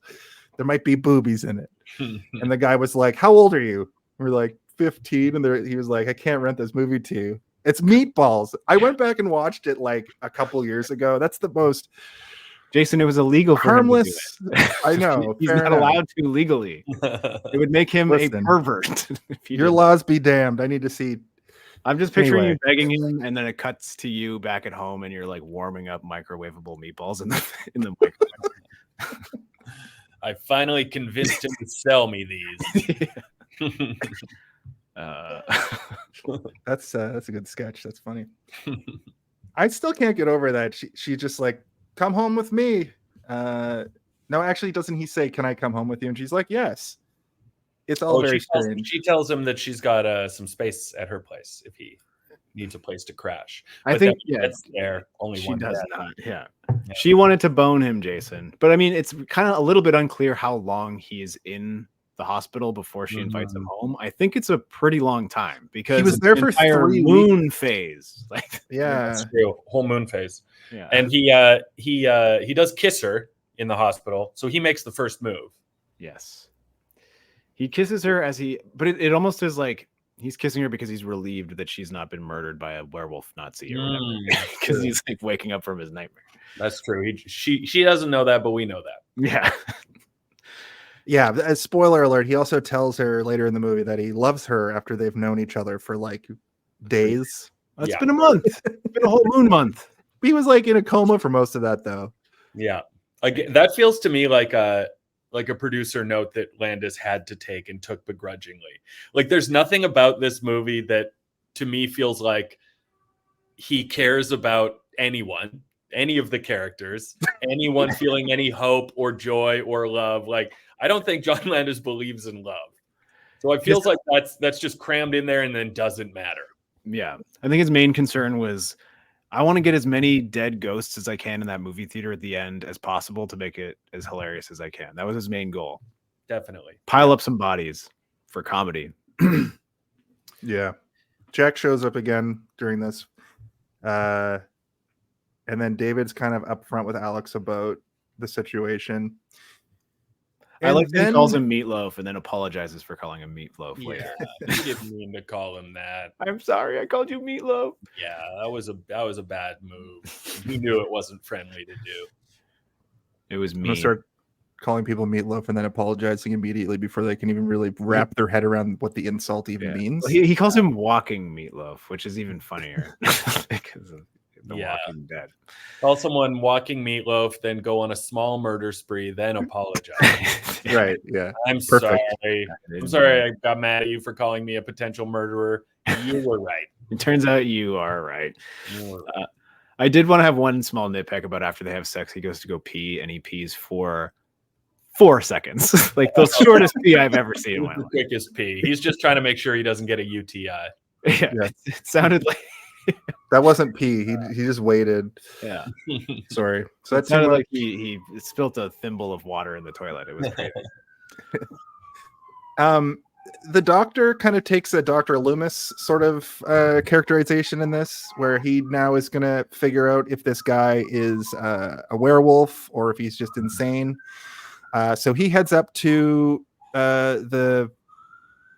There might be boobies in it. And the guy was like, how old are you? We're like 15, and he was like, I can't rent this movie to you. It's Meatballs. I went back and watched it like a couple years ago. That's the most Jason, it was illegal for harmless. him to do it. I know. He's fair not enough. allowed to legally. It would make him Listen, a pervert. If he Your did that. laws be damned. I need to see. I'm just picturing Anyway. you begging him, and then it cuts to you back at home, and you're like warming up microwavable meatballs in the microwave. I finally convinced him to sell me these. That's a good sketch. That's funny. I still can't get over that. She just like, come home with me. No, actually, doesn't he say, can I come home with you? And she's like, yes. It's all very strange. She tells him that she's got some space at her place if he needs a place to crash. I But think then that's there. Only she one does bed. not. Yeah. She wanted to bone him, Jason. But I mean, it's kind of a little bit unclear how long he is in the hospital before she invites him home. I think it's a pretty long time because He was there for entire 3 moon phase. Like, Yeah. That's true. Whole moon phase. yeah. And he does kiss her in the hospital, so he makes the first move. Yes. He kisses her but it almost is like he's kissing her because he's relieved that she's not been murdered by a werewolf Nazi or whatever. Because he's like waking up from his nightmare. That's true. She doesn't know that, but we know that. Yeah. Yeah. As spoiler alert, he also tells her later in the movie that he loves her after they've known each other for like days. It's Yeah. been a month. It's been a whole moon month. He was like in a coma for most of that, though. Yeah. Like that feels to me like a producer note that Landis had to take and took begrudgingly. Like there's nothing about this movie that to me feels like he cares about anyone, any of the characters, anyone feeling any hope or joy or love. Like I don't think John Landis believes in love. So it feels like that's just crammed in there and then doesn't matter. Yeah. I think his main concern was I want to get as many dead ghosts as I can in that movie theater at the end as possible to make it as hilarious as I can. That was his main goal. Definitely. Pile up some bodies for comedy. Yeah. Jack shows up again during this. And then David's kind of upfront with Alex about the situation. I like that he then- calls him Meatloaf and then apologizes for calling him Meatloaf later. Yeah, he didn't mean to call him that. I'm sorry, I called you Meatloaf. Yeah, that was a bad move. He knew it wasn't friendly to do. It was I'm me. gonna start calling people meatloaf and then apologizing immediately before they can even really wrap their head around what the insult even means. Well, he calls him Walking Meatloaf, which is even funnier because of the Yeah. Walking Dead. Call someone walking meatloaf, then go on a small murder spree, then apologize. Right. Yeah. I'm Perfect. sorry. I'm sorry I got mad at you for calling me a potential murderer. You were right. It turns out you are right. You were right. I did want to have one small nitpick about after they have sex, he goes to go pee and he pees for 4 seconds. Like the shortest pee I've ever seen in my The life. quickest pee. He's just trying to make sure he doesn't get a UTI. Yeah, Yeah. It sounded like That wasn't pee. He just waited. yeah. Sorry. So It that's sounded like he spilt a thimble of water in the toilet. It was great. The doctor kind of takes a Dr. Loomis sort of characterization in this, where he now is going to figure out if this guy is a werewolf or if he's just insane. So he heads up to the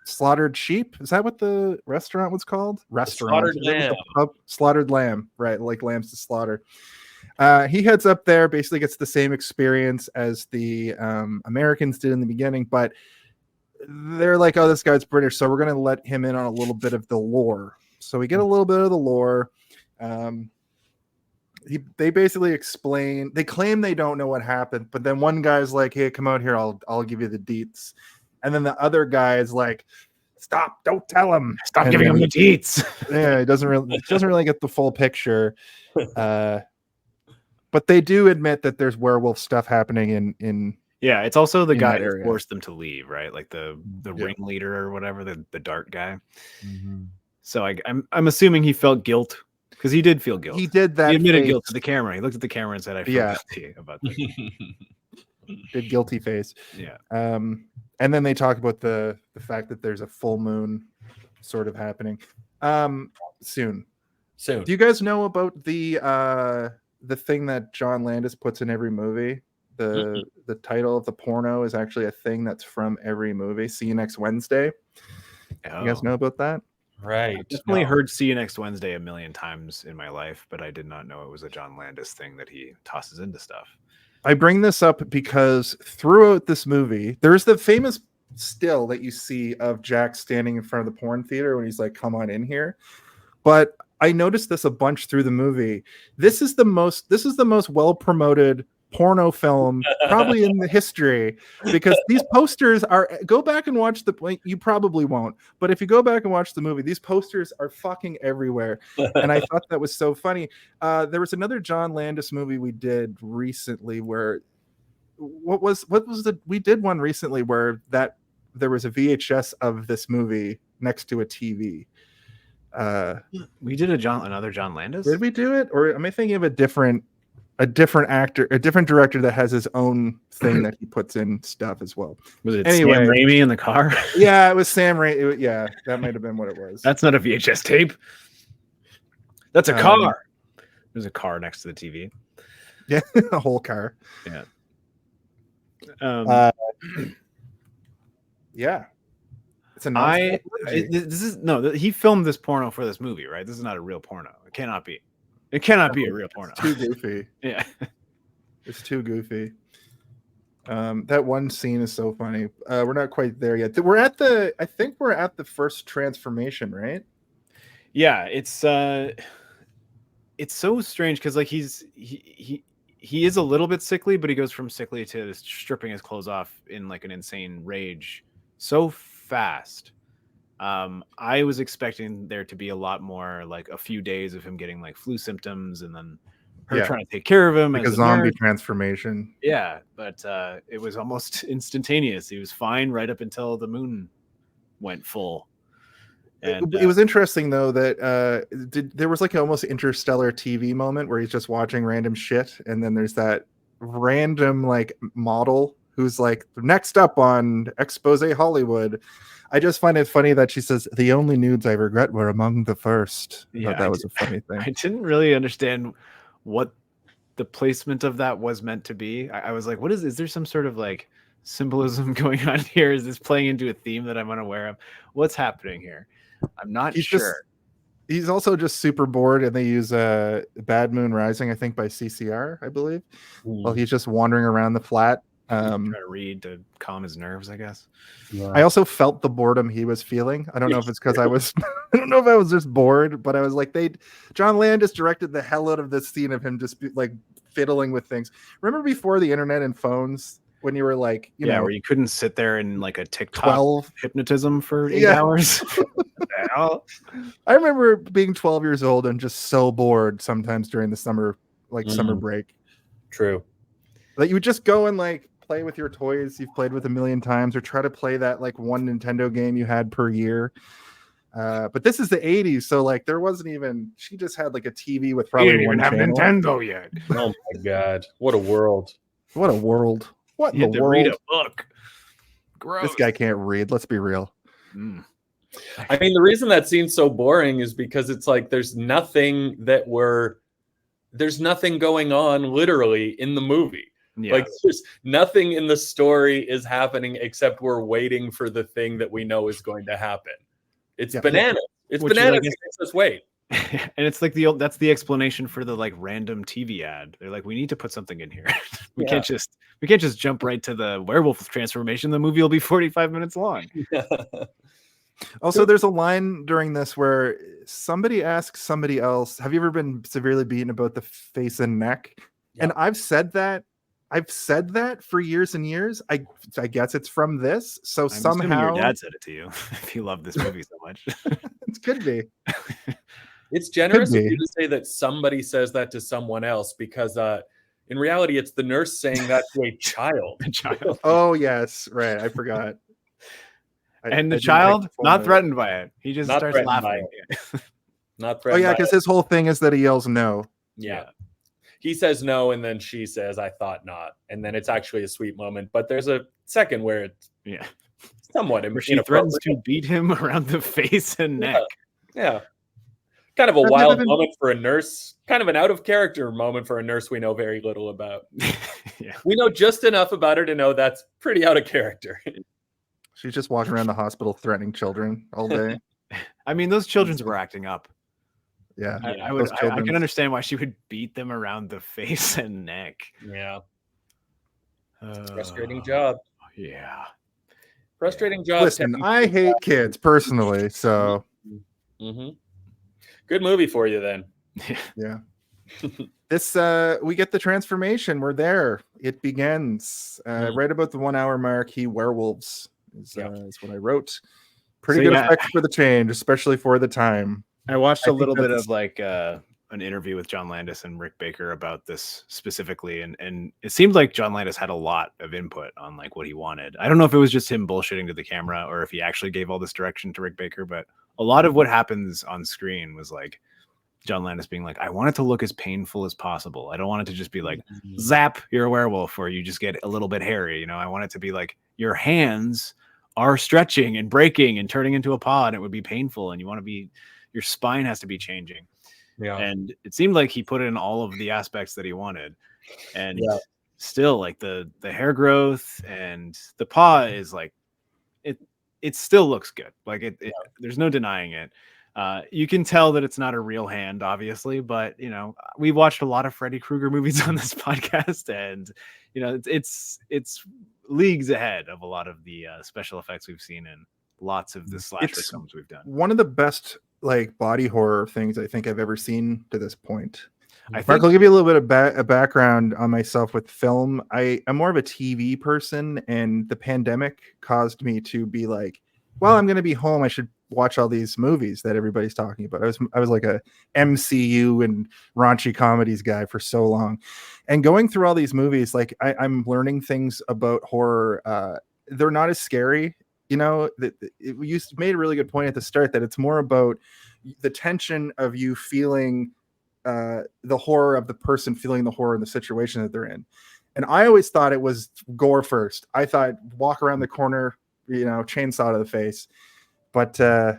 Slaughtered Sheep. Is that what the restaurant was called? Slaughtered Lamb. Slaughtered Lamb, right? Like lambs to slaughter. He heads up there, basically gets the same experience as the Americans did in the beginning, but they're like, oh, this guy's British, so we're going to let him in on a little bit of the lore. So we get a little bit of the lore. They basically explain, they claim they don't know what happened, but then one guy's like, hey, come out here, I'll give you the deets. And then the other guy is like, stop, don't tell him. Stop And giving him then- the deets. Yeah, it doesn't really get the full picture. But they do admit that there's werewolf stuff happening in Yeah, it's also the In guy that who area. forced them to leave, right? Like the Yeah. ringleader or whatever, the dark guy. So I'm assuming he felt guilt because he did feel guilt. he did that. He admitted face, guilt to the camera. He looked at the camera and said, "I feel Yeah. guilty about this." did guilty face. Yeah, And then they talk about the fact that there's a full moon sort of happening soon. Soon. Do you guys know about the thing that John Landis puts in every movie? The title of the porno is actually a thing that's from every movie. See you next Wednesday. You guys know about that? Right. I've definitely No. heard "See You Next Wednesday" a million times in my life, but I did not know it was a John Landis thing that he tosses into stuff. I bring this up because throughout this movie, there's the famous still that you see of Jack standing in front of the porn theater when he's like, "Come on in here." But I noticed this a bunch through the movie. This is the most well promoted porno film probably in the history, because these posters are, go back and watch you probably won't, but if you go back and watch the movie, these posters are fucking everywhere. And I thought that was so funny. There was another John Landis movie we did recently where we did one recently where there was a VHS of this movie next to a TV. We did another John Landis. Did we do it, or am I thinking of a different actor, a different director that has his own thing that he puts in stuff as well? Was it Anyway. Sam Raimi in the car? Yeah, it was Sam Raimi. Yeah, that might have been what it was. That's not a VHS tape. That's a car. There's a car next to the TV. Yeah, a whole car. Yeah. Yeah. It's a nice he filmed this porno for this movie, right? This is not a real porno. It cannot be. It cannot be a real porno. It's too goofy. Yeah. It's too goofy. That one scene is so funny. We're not quite there yet. I think we're at the first transformation, right? Yeah, it's so strange because like he is a little bit sickly, but he goes from sickly to stripping his clothes off in like an insane rage so fast. I was expecting there to be a lot more, like a few days of him getting like flu symptoms and then her trying to take care of him, like as a zombie nurse. transformation. Yeah, but it was almost instantaneous. He was fine right up until the moon went full. And it was interesting though that there was like an almost interstellar TV moment where he's just watching random shit, and then there's that random like model who's like next up on Expose Hollywood. I just find it funny that she says the only nudes I regret were among the first. Yeah, that was a funny thing. I didn't really understand what the placement of that was meant to be. I was like, what is there some sort of like symbolism going on here? Is this playing into a theme that I'm unaware of? What's happening here? I'm not sure. He's also just super bored, and they use Bad Moon Rising, I think, by CCR, I believe. Well, he's just wandering around the flat. Trying to read to calm his nerves, I guess. Yeah. I also felt the boredom he was feeling. I don't know if it's because I was I don't know if I was just bored, but I was like, John Landis directed the hell out of this scene of him just like fiddling with things. Remember before the internet and phones, when you were like, you know, where you couldn't sit there in like a TikTok 12 hypnotism for 8 hours. I remember being 12 years old and just so bored sometimes during the summer, like summer break. True. That you would just go and like play with your toys you've played with a million times, or try to play that like one Nintendo game you had per year. But this is the 80s, so like there wasn't even, she just had like a TV with probably didn't one even have channel. Nintendo yet. Oh my god. What a world. What a world. What You in had the to read world? a book. Gross. This guy can't read. Let's be real. I mean, the reason that scene's so boring is because it's like there's nothing going on literally in the movie. Yeah. Like there's nothing in the story is happening except we're waiting for the thing that we know is going to happen. It's bananas. It's Which is, bananas. I guess- It makes us wait. And it's like that's the explanation for the like random TV ad. They're like, we need to put something in here. we can't just jump right to the werewolf transformation. The movie will be 45 minutes long. Also, there's a line during this where somebody asks somebody else, have you ever been severely beaten about the face and neck? Yeah. And I've said that for years and years. I guess it's from this. So I'm assuming somehow your dad said it to you if you love this movie so much. it could be. It's generous of be. you to say that somebody says that to someone else, because in reality, it's the nurse saying that to a child. Child. Oh yes, right. I forgot. And the I didn't child take the full not note. threatened by it. He just Not starts threatened by laughing. Not Oh threatened yeah, by because it. his whole thing is that he yells no. Yeah. He says no, and then she says, I thought not. And then it's actually a sweet moment. But there's a second where it's Yeah. somewhat Where she threatens to inappropriate. beat him around the face and neck. Yeah. Kind of a I've wild never been- moment for a nurse. Kind of an out of character moment for a nurse we know very little about. Yeah. We know just enough about her to know that's pretty out of character. She's just walking around the hospital threatening children all day. I mean, those children were acting up. Yeah, I can understand why she would beat them around the face and neck. Yeah. Frustrating job. Yeah. Frustrating job. Listen, I hate kids personally, so good movie for you then. yeah. This we get the transformation. We're there. It begins right about the 1 hour mark. He werewolves is what I wrote. Pretty good effects for the change, especially for the time. I watched a little bit of like an interview with John Landis and Rick Baker about this specifically, and it seemed like John Landis had a lot of input on like what he wanted. I don't know if it was just him bullshitting to the camera or if he actually gave all this direction to Rick Baker, but a lot of what happens on screen was like John Landis being like, I want it to look as painful as possible. I don't want it to just be like, zap, you're a werewolf, or you just get a little bit hairy. You know, I want it to be like your hands are stretching and breaking and turning into a paw, and it would be painful, and you want to be, your spine has to be changing. Yeah. And it seemed like he put in all of the aspects that he wanted. And still like the hair growth and the paw is like, it still looks good. Like there's no denying it. You can tell that it's not a real hand, obviously, but you know, we watched a lot of Freddy Krueger movies on this podcast, and you know, it's leagues ahead of a lot of the special effects we've seen in lots of the slasher films we've done. One of the best like body horror things I think I've ever seen to this point. Mark, I'll give you a little bit of a background on myself with film. I'm more of a TV person, and the pandemic caused me to be like, well, I'm going to be home, I should watch all these movies that everybody's talking about. I was like a MCU and raunchy comedies guy for so long, and going through all these movies, like I'm learning things about horror. They're not as scary. You know, you made a really good point at the start that it's more about the tension of you feeling the horror of the person feeling the horror in the situation that they're in. And I always thought it was gore first. I thought walk around the corner, you know, chainsaw to the face. But there's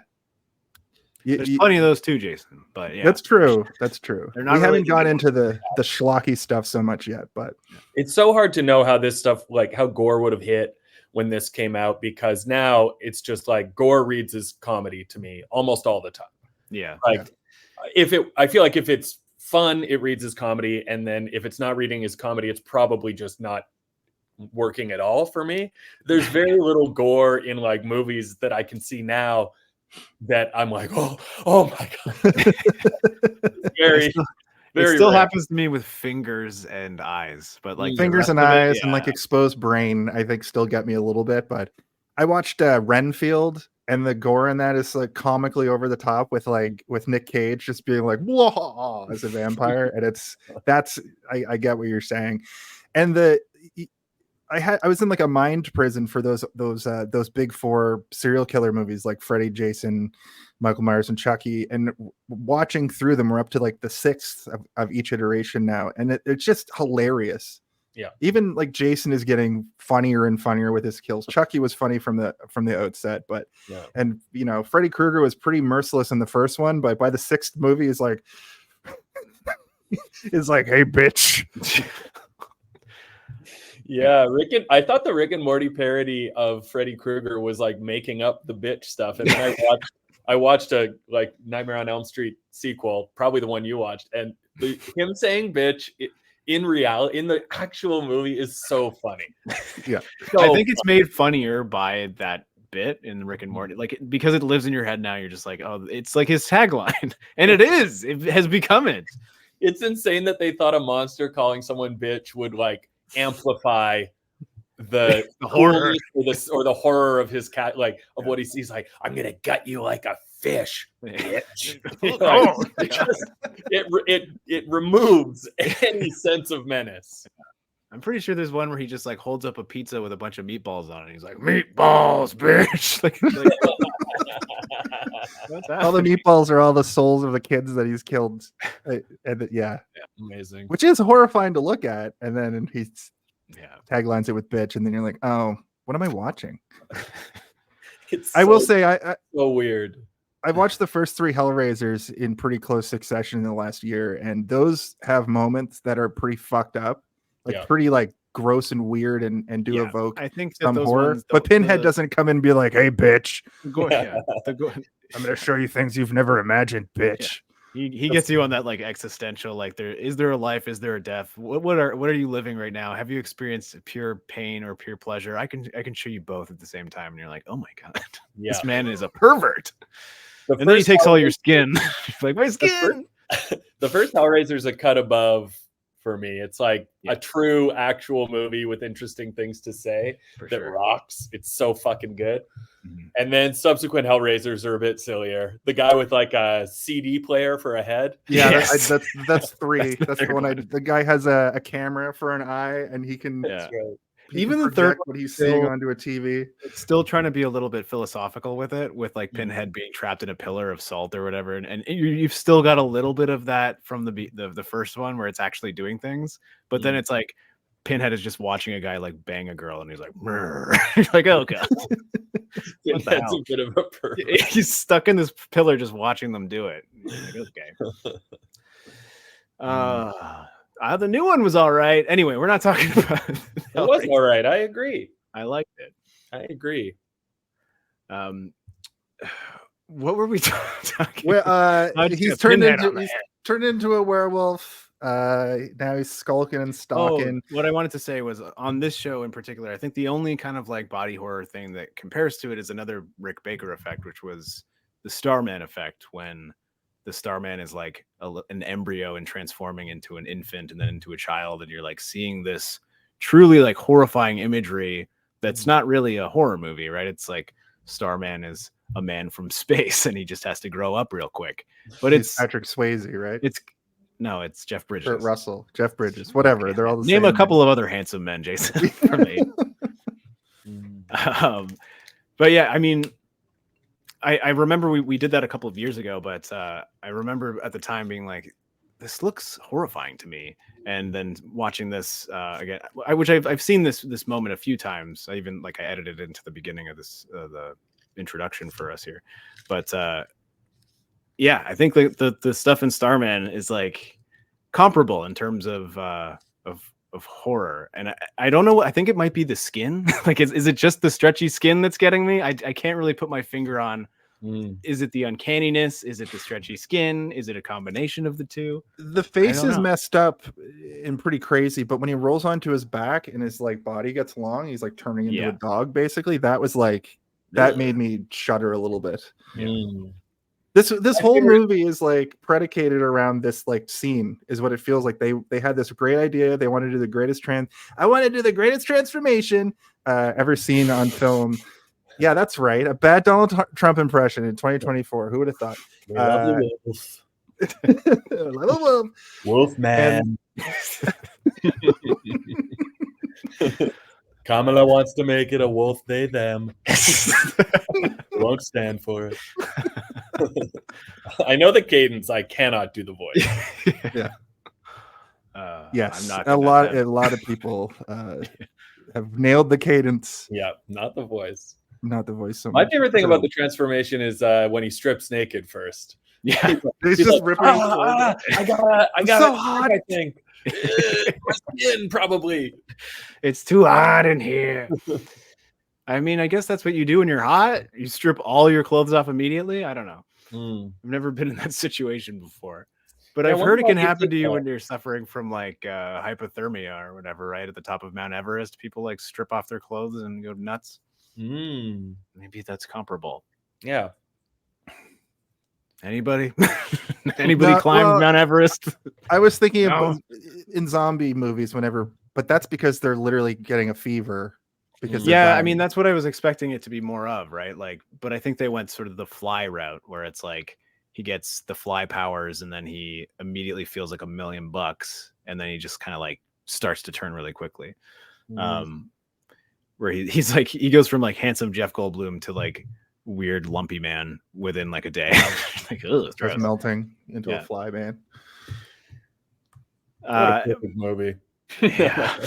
plenty of those too, Jason. But yeah, that's true. That's true. We haven't got into the schlocky stuff so much yet, but it's so hard to know how this stuff, like how gore would have hit when this came out, because now it's just like gore reads as comedy to me almost all the time. Yeah. Like I feel like if it's fun, it reads as comedy. And then if it's not reading as comedy, it's probably just not working at all for me. There's very little gore in like movies that I can see now that I'm like, oh my God. It still happens to me with fingers and eyes, but like fingers and eyes and like exposed brain, I think still get me a little bit. But I watched Renfield, and the gore in that is like comically over the top with Nick Cage just being like, whoa, as a vampire. And I get what you're saying. And I was in like a mind prison for those big four serial killer movies like Freddy, Jason, Michael Myers, and Chucky, and watching through them, we're up to like the sixth of each iteration now, and it's just hilarious. Yeah, even like Jason is getting funnier and funnier with his kills. Chucky was funny from the outset, but and you know, Freddy Krueger was pretty merciless in the first one, but by the sixth movie is like hey bitch. Yeah, I thought the Rick and Morty parody of Freddy Krueger was like making up the bitch stuff, and then I watched a like Nightmare on Elm Street sequel, probably the one you watched, and him saying bitch in reality in the actual movie is so funny. Yeah, I think it's made funnier by that bit in Rick and Morty, like because it lives in your head now. You're just like, oh, it's like his tagline, and it has become it. It's insane that they thought a monster calling someone bitch would like amplify the horror or the horror of his cat, like of what he sees. Like, I'm gonna gut you like a fish, bitch. It removes any sense of menace. I'm pretty sure there's one where he just like holds up a pizza with a bunch of meatballs on it. He's like, meatballs, bitch. like all the meatballs are all the souls of the kids that he's killed. Yeah, amazing. Which is horrifying to look at. And then he taglines it with bitch, and then you're like, oh, what am I watching? I will say, I so weird. I watched the first three Hellraisers in pretty close succession in the last year, and those have moments that are pretty fucked up, like pretty like gross and weird and do Yeah, evoke I think that some those horror. ones, But Pinhead doesn't come in and be like, "Hey, bitch, I'm gonna show you things you've never imagined, bitch." He gets you on that like existential, like is there a life, is there a death? What are you living right now? Have you experienced pure pain or pure pleasure? I can show you both at the same time, and you're like, oh my god, this man is a pervert. And then he takes all your skin. Like, my skin. The first Hellraiser's a cut above for me. It's like a true actual movie with interesting things to say that rocks. It's so fucking good. And then subsequent Hellraisers are a bit sillier. The guy with like a CD player for a head. Yeah, that's 3. That's the one. The guy has a camera for an eye, and he can. Yeah. He Even can the third what he's seeing onto a TV. It's still trying to be a little bit philosophical with it, with like Pinhead being trapped in a pillar of salt or whatever, and you've still got a little bit of that from the first one where it's actually doing things, but then it's like Pinhead is just watching a guy like bang a girl, and he's like, you're like, oh god, Pinhead's a bit of a pervert. He's stuck in this pillar just watching them do it. Like, okay. The new one was all right. Anyway, we're not talking about it. Was all right. I agree. I liked it. I agree. What were we talking about? Well, he's turned into a werewolf. Now he's skulking and stalking. What I wanted to say was, on this show in particular, I think the only kind of like body horror thing that compares to it is another Rick Baker effect, which was the Starman effect, when the Starman is like an embryo and transforming into an infant and then into a child, and you're like seeing this truly like horrifying imagery that's not really a horror movie, right? It's like Starman is a man from space and he just has to grow up real quick. But it's Patrick Swayze, right? It's Jeff Bridges. Kurt Russell, Jeff Bridges, whatever. Okay. They're all the Name same. a couple of other handsome men, Jason, for me. But yeah, I mean, I remember we did that a couple of years ago, but I remember at the time being like, this looks horrifying to me. And then watching this again, which I've seen this moment a few times. I edited it into the beginning of this the introduction for us here. But yeah, I think the stuff in Starman is like comparable in terms of horror. And I don't know. I think it might be the skin. Like, is it just the stretchy skin that's getting me? I can't really put my finger on. Is it the uncanniness? Is it the stretchy skin? Is it a combination of the two? The face is messed up and pretty crazy, but when he rolls onto his back and his like body gets long, he's like turning into a dog. Basically, that was like that made me shudder a little bit. This whole movie is like predicated around this like scene, is what it feels like. They had this great idea. They wanted to do the greatest I want to do the greatest transformation ever seen on film. Yeah, that's right. A bad Donald Trump impression in 2024. Who would have thought? Wolf. Wolf man. Kamala wants to make it a wolf they them. Won't stand for it. I know the cadence. I cannot do the voice. Yes, I'm not a lot of people have nailed the cadence. Yeah, not the voice. Not the voice. My favorite thing about the transformation is when he strips naked first. Yeah, he's just like, ripping. I got so it. hot. I think my skin probably. It's too hot in here. I mean, I guess that's what you do when you're hot. You strip all your clothes off immediately. I don't know. I've never been in that situation before, but I've heard it can happen to you when you're suffering from like hypothermia or whatever. Right at the top of Mount Everest, people like strip off their clothes and go nuts. Maybe that's comparable. Yeah. Anybody climbed Mount Everest? I was thinking about in zombie movies but that's because they're literally getting a fever. Because I mean, that's what I was expecting it to be more of, right? Like, but I think they went sort of the Fly route, where it's like he gets the fly powers and then he immediately feels like $1 million, and then he just kind of like starts to turn really quickly. Where he's like, he goes from like handsome Jeff Goldblum to like weird lumpy man within like a day. Like, oh, it's gross. Melting into a fly man. What a movie. Yeah,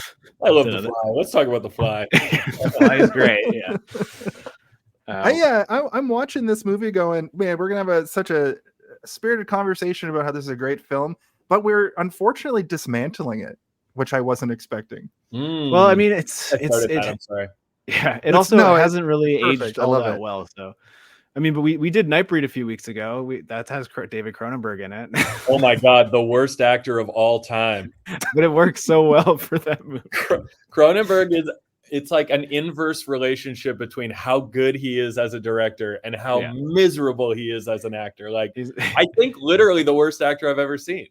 I love the Fly. Let's talk about the Fly. The Fly is great. Yeah. I'm watching this movie going, man, we're gonna have such a spirited conversation about how this is a great film, but we're unfortunately dismantling it, which I wasn't expecting. Well, I mean, I started that. I'm sorry. yeah, it It's- also no, hasn't really perfect. aged I all love that it. well. So, I mean, but we did Nightbreed a few weeks ago. That has David Cronenberg in it, Oh my god, the worst actor of all time. but it works so well for that movie. Cronenberg is, it's like an inverse relationship between how good he is as a director and how Yeah. miserable he is as an actor. Like, He's- I think literally the worst actor I've ever seen.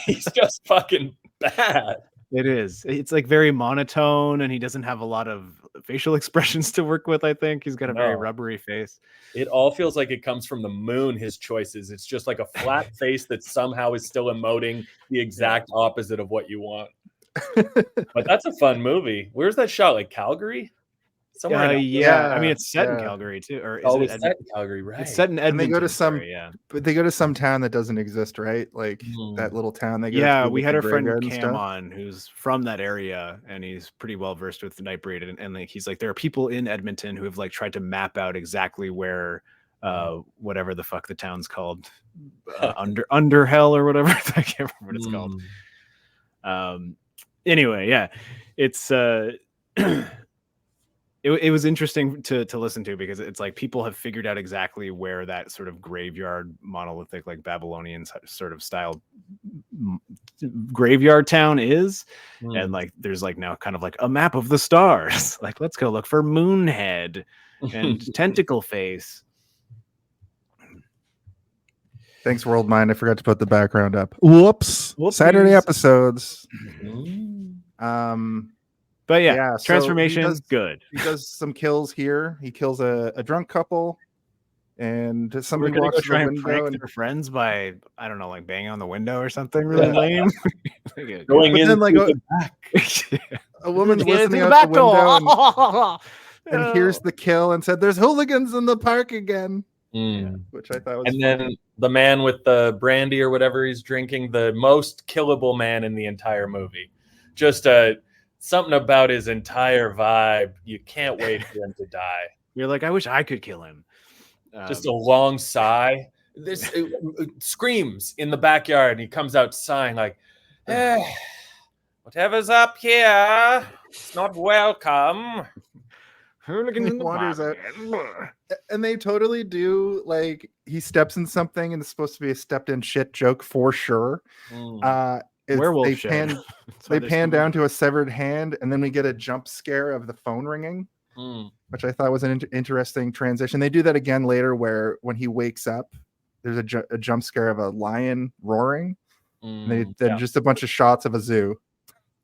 He's just fucking bad. It is. It's like very monotone, and he doesn't have a lot of facial expressions to work with. I think he's got a very No. rubbery face. It all feels like it comes from the moon, his choices. It's just like a flat face that somehow is still emoting the exact opposite of what you want. But that's a fun movie. Where's that shot? Like Calgary? Somewhere. Yeah. I mean, Yeah, it's set in yeah. Calgary too, or is Oh, it? it's set in Calgary, right? It's set in And they Edmonton. go to some- sorry, yeah. But they go to some town that doesn't exist, right? Like Hmm. that little town they go Yeah, to. we with had the our friend graveyard and Cam stuff. on, who's from that area, and he's pretty well versed with Nightbreed, and like he's like, there are people in Edmonton who have like tried to map out exactly where whatever the fuck the town's called, under hell or whatever. I can't remember what it's called. Anyway, yeah, it's it was interesting to listen to, because it's like people have figured out exactly where that sort of graveyard, monolithic, like Babylonian sort of style graveyard town is. And like there's like now kind of like a map of the stars. Like, let's go look for Moonhead and Tentacle Face. Thanks, World Mind. I forgot to put the background up. Whoops. Whoopsies. Saturday episodes. But yeah, Yeah, so transformation, he does- good. He does some kills here. He kills a drunk couple, and We're somebody gonna walks go to try the and window. prank And, their friends by, I don't know, like banging on the window or something really lame. Going But in then, like, through the back. a woman's Get listening through out the window and hears Oh. the kill and said, "There's hooligans in the park again," Mm. which I thought was. And funny. then the man with the brandy or whatever he's drinking, the most killable man in the entire movie. Just something about his entire vibe. You can't wait for him to die. You're like, I wish I could kill him. Just a long sigh. This screams in the backyard, and he comes out sighing like, whatever's up here, it's not welcome. hooligans in the Wanders park. And they totally do, like, he steps in something and it's supposed to be a stepped in shit joke for sure. Werewolf They shit. pan, That's they why there's pan so down many. to a severed hand, and then we get a jump scare of the phone ringing, which I thought was an interesting transition. They do that again later, where when he wakes up, there's a jump scare of a lion roaring, and then just a bunch of shots of a zoo,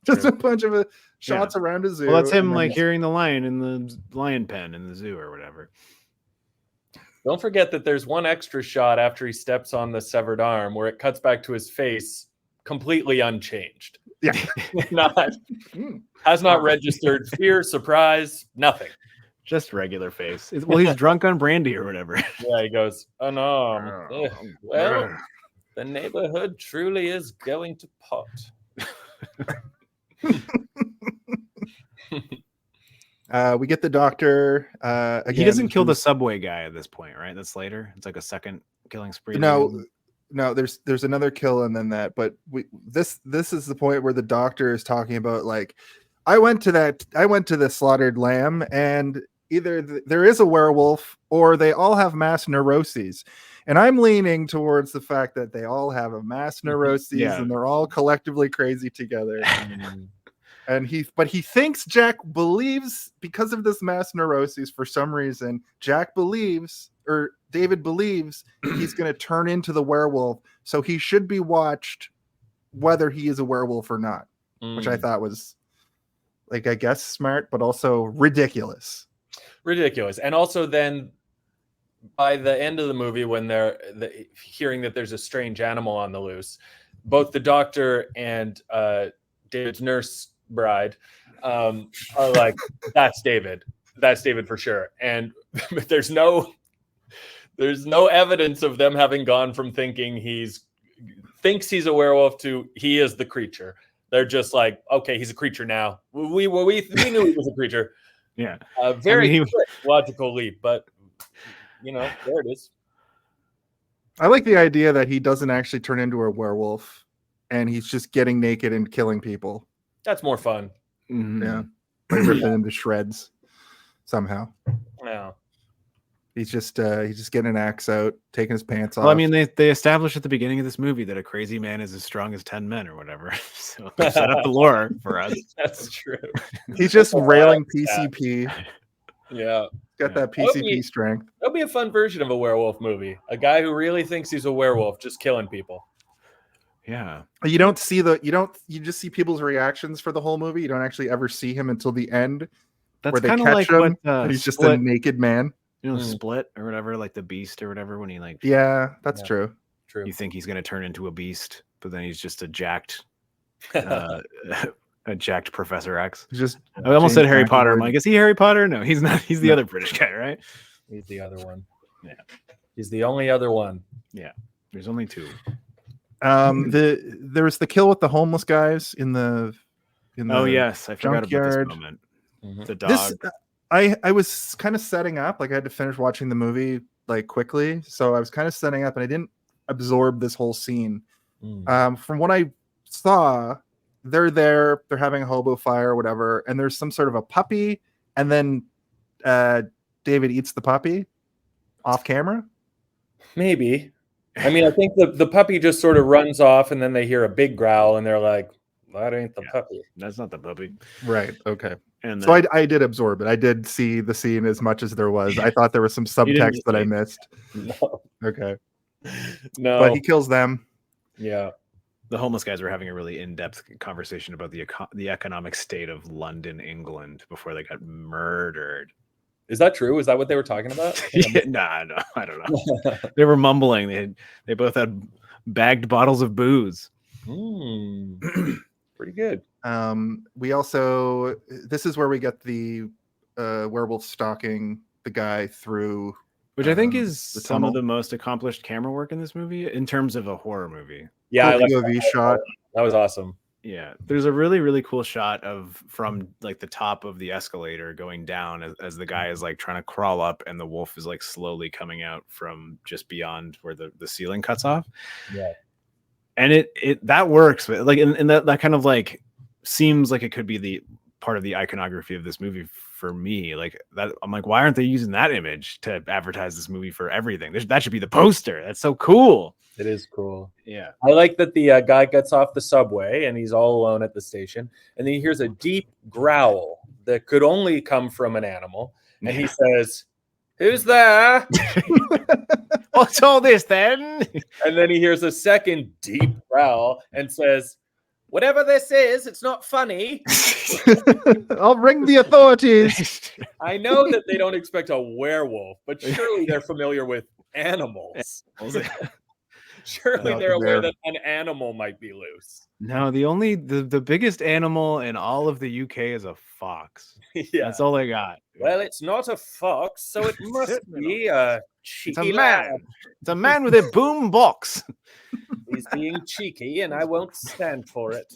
just a bunch of shots around a zoo. Well, that's him and then like he's- hearing the lion in the lion pen in the zoo or whatever. Don't forget that there's one extra shot after he steps on the severed arm where it cuts back to his face completely unchanged. Yeah. Has not registered fear, surprise, nothing. Just regular face. Well, he's drunk on brandy or whatever. Yeah, he goes, oh no. Well, the neighborhood truly is going to pot. We get the doctor. Again, He doesn't kill the who's- subway guy at this point, right? That's later. It's like a second killing spree. No, there's another kill and then that, but this is the point where the doctor is talking about, like, I went to the slaughtered lamb, and either there is a werewolf or they all have mass neuroses, and I'm leaning towards the fact that they all have a mass neuroses and they're all collectively crazy together. And he thinks Jack believes, because of this mass neuroses, for some reason, David believes he's going to turn into the werewolf. So he should be watched whether he is a werewolf or not, which I thought was, like, I guess smart, but also ridiculous. Ridiculous. And also then by the end of the movie, when they're hearing that there's a strange animal on the loose, both the doctor and David's nurse bride are like, that's David for sure. And there's no evidence of them having gone from thinking thinks he's a werewolf to he is the creature. They're just like, okay, he's a creature now. We knew he was a creature. Yeah. Very quick logical leap, but there it is. I like the idea that he doesn't actually turn into a werewolf and he's just getting naked and killing people. That's more fun. Yeah, like ripping him to shreds somehow. Yeah. He's just getting an axe out, taking his pants off. Well, I mean, they established at the beginning of this movie that a crazy man is as strong as 10 men or whatever. So they set up the lore for us. That's true. He's just railing PCP. Yeah. Got that That would PCP be- strength. That'll be a fun version of a werewolf movie. A guy who really thinks he's a werewolf just killing people. Yeah. You just see people's reactions for the whole movie. You don't actually ever see him until the end, That's where they kind of catch like him what and he's just a Split, naked man. Split or whatever, like the Beast or whatever, when he like Yeah, that's Yeah. true. True. you think he's going to turn into a beast, but then he's just a jacked Professor X. He's just I almost said James Harry Potter. I'm McAvoy. like, is he Harry Potter? No, he's not. He's the No. other British guy, right? He's the other one. Yeah. He's the only other one. There's only two. There was the kill with the homeless guys in the Oh yes, I forgot about junkyard. this moment. Mhm. The dog. This I was kind of setting up, like I had to finish watching the movie like quickly, so I was kind of setting up and I didn't absorb this whole scene. Mm. From what I saw, they're having a hobo fire or whatever, and there's some sort of a puppy, and then David eats the puppy off camera. Maybe. I mean, I think the puppy just sort of runs off, and then they hear a big growl, and they're like, "That ain't the puppy." That's not the puppy. Right. Okay. And So I did absorb it. I did see the scene as much as there was. I thought there was some subtext that I missed. No. Okay. No. But he kills them. Yeah. the homeless guys were having a really in-depth conversation about the economic state of London, England, before they got murdered. Is that true? Is that what they were talking about? Yeah, nah, no, I don't know. They were mumbling. They both had bagged bottles of booze. Pretty good. We also, this is where we get the werewolf stalking the guy through, Which I think is the some of tunnel. the most accomplished camera work in this movie in terms of a horror movie. Yeah, I cool like POV shot. that was awesome. Yeah, there's a really, really cool shot from like the top of the escalator going down as the guy is like trying to crawl up and the wolf is like slowly coming out from just beyond where the ceiling cuts off. Yeah. And it that works, but like and that kind of like seems like it could be the part of the iconography of this movie for me. Like that, I'm like, why aren't they using that image to advertise this movie for everything? That should be the poster. That's so cool. It is cool. Yeah. I like that the guy gets off the subway and he's all alone at the station, and then he hears a deep growl that could only come from an animal, and he says, "Who's there?" What's all this then? And then he hears a second deep growl and says, "Whatever this is, it's not funny." I'll ring the authorities. I know that they don't expect a werewolf, but surely they're familiar with animals. Surely No, they're aware they're- that an animal might be loose. No, the biggest animal in all of the UK is a fox. Yeah. That's all they got. Well, it's not a fox, so it must be a cheeky It's a lad. man. It's a man with a boom box. He's being cheeky, and I won't stand for it.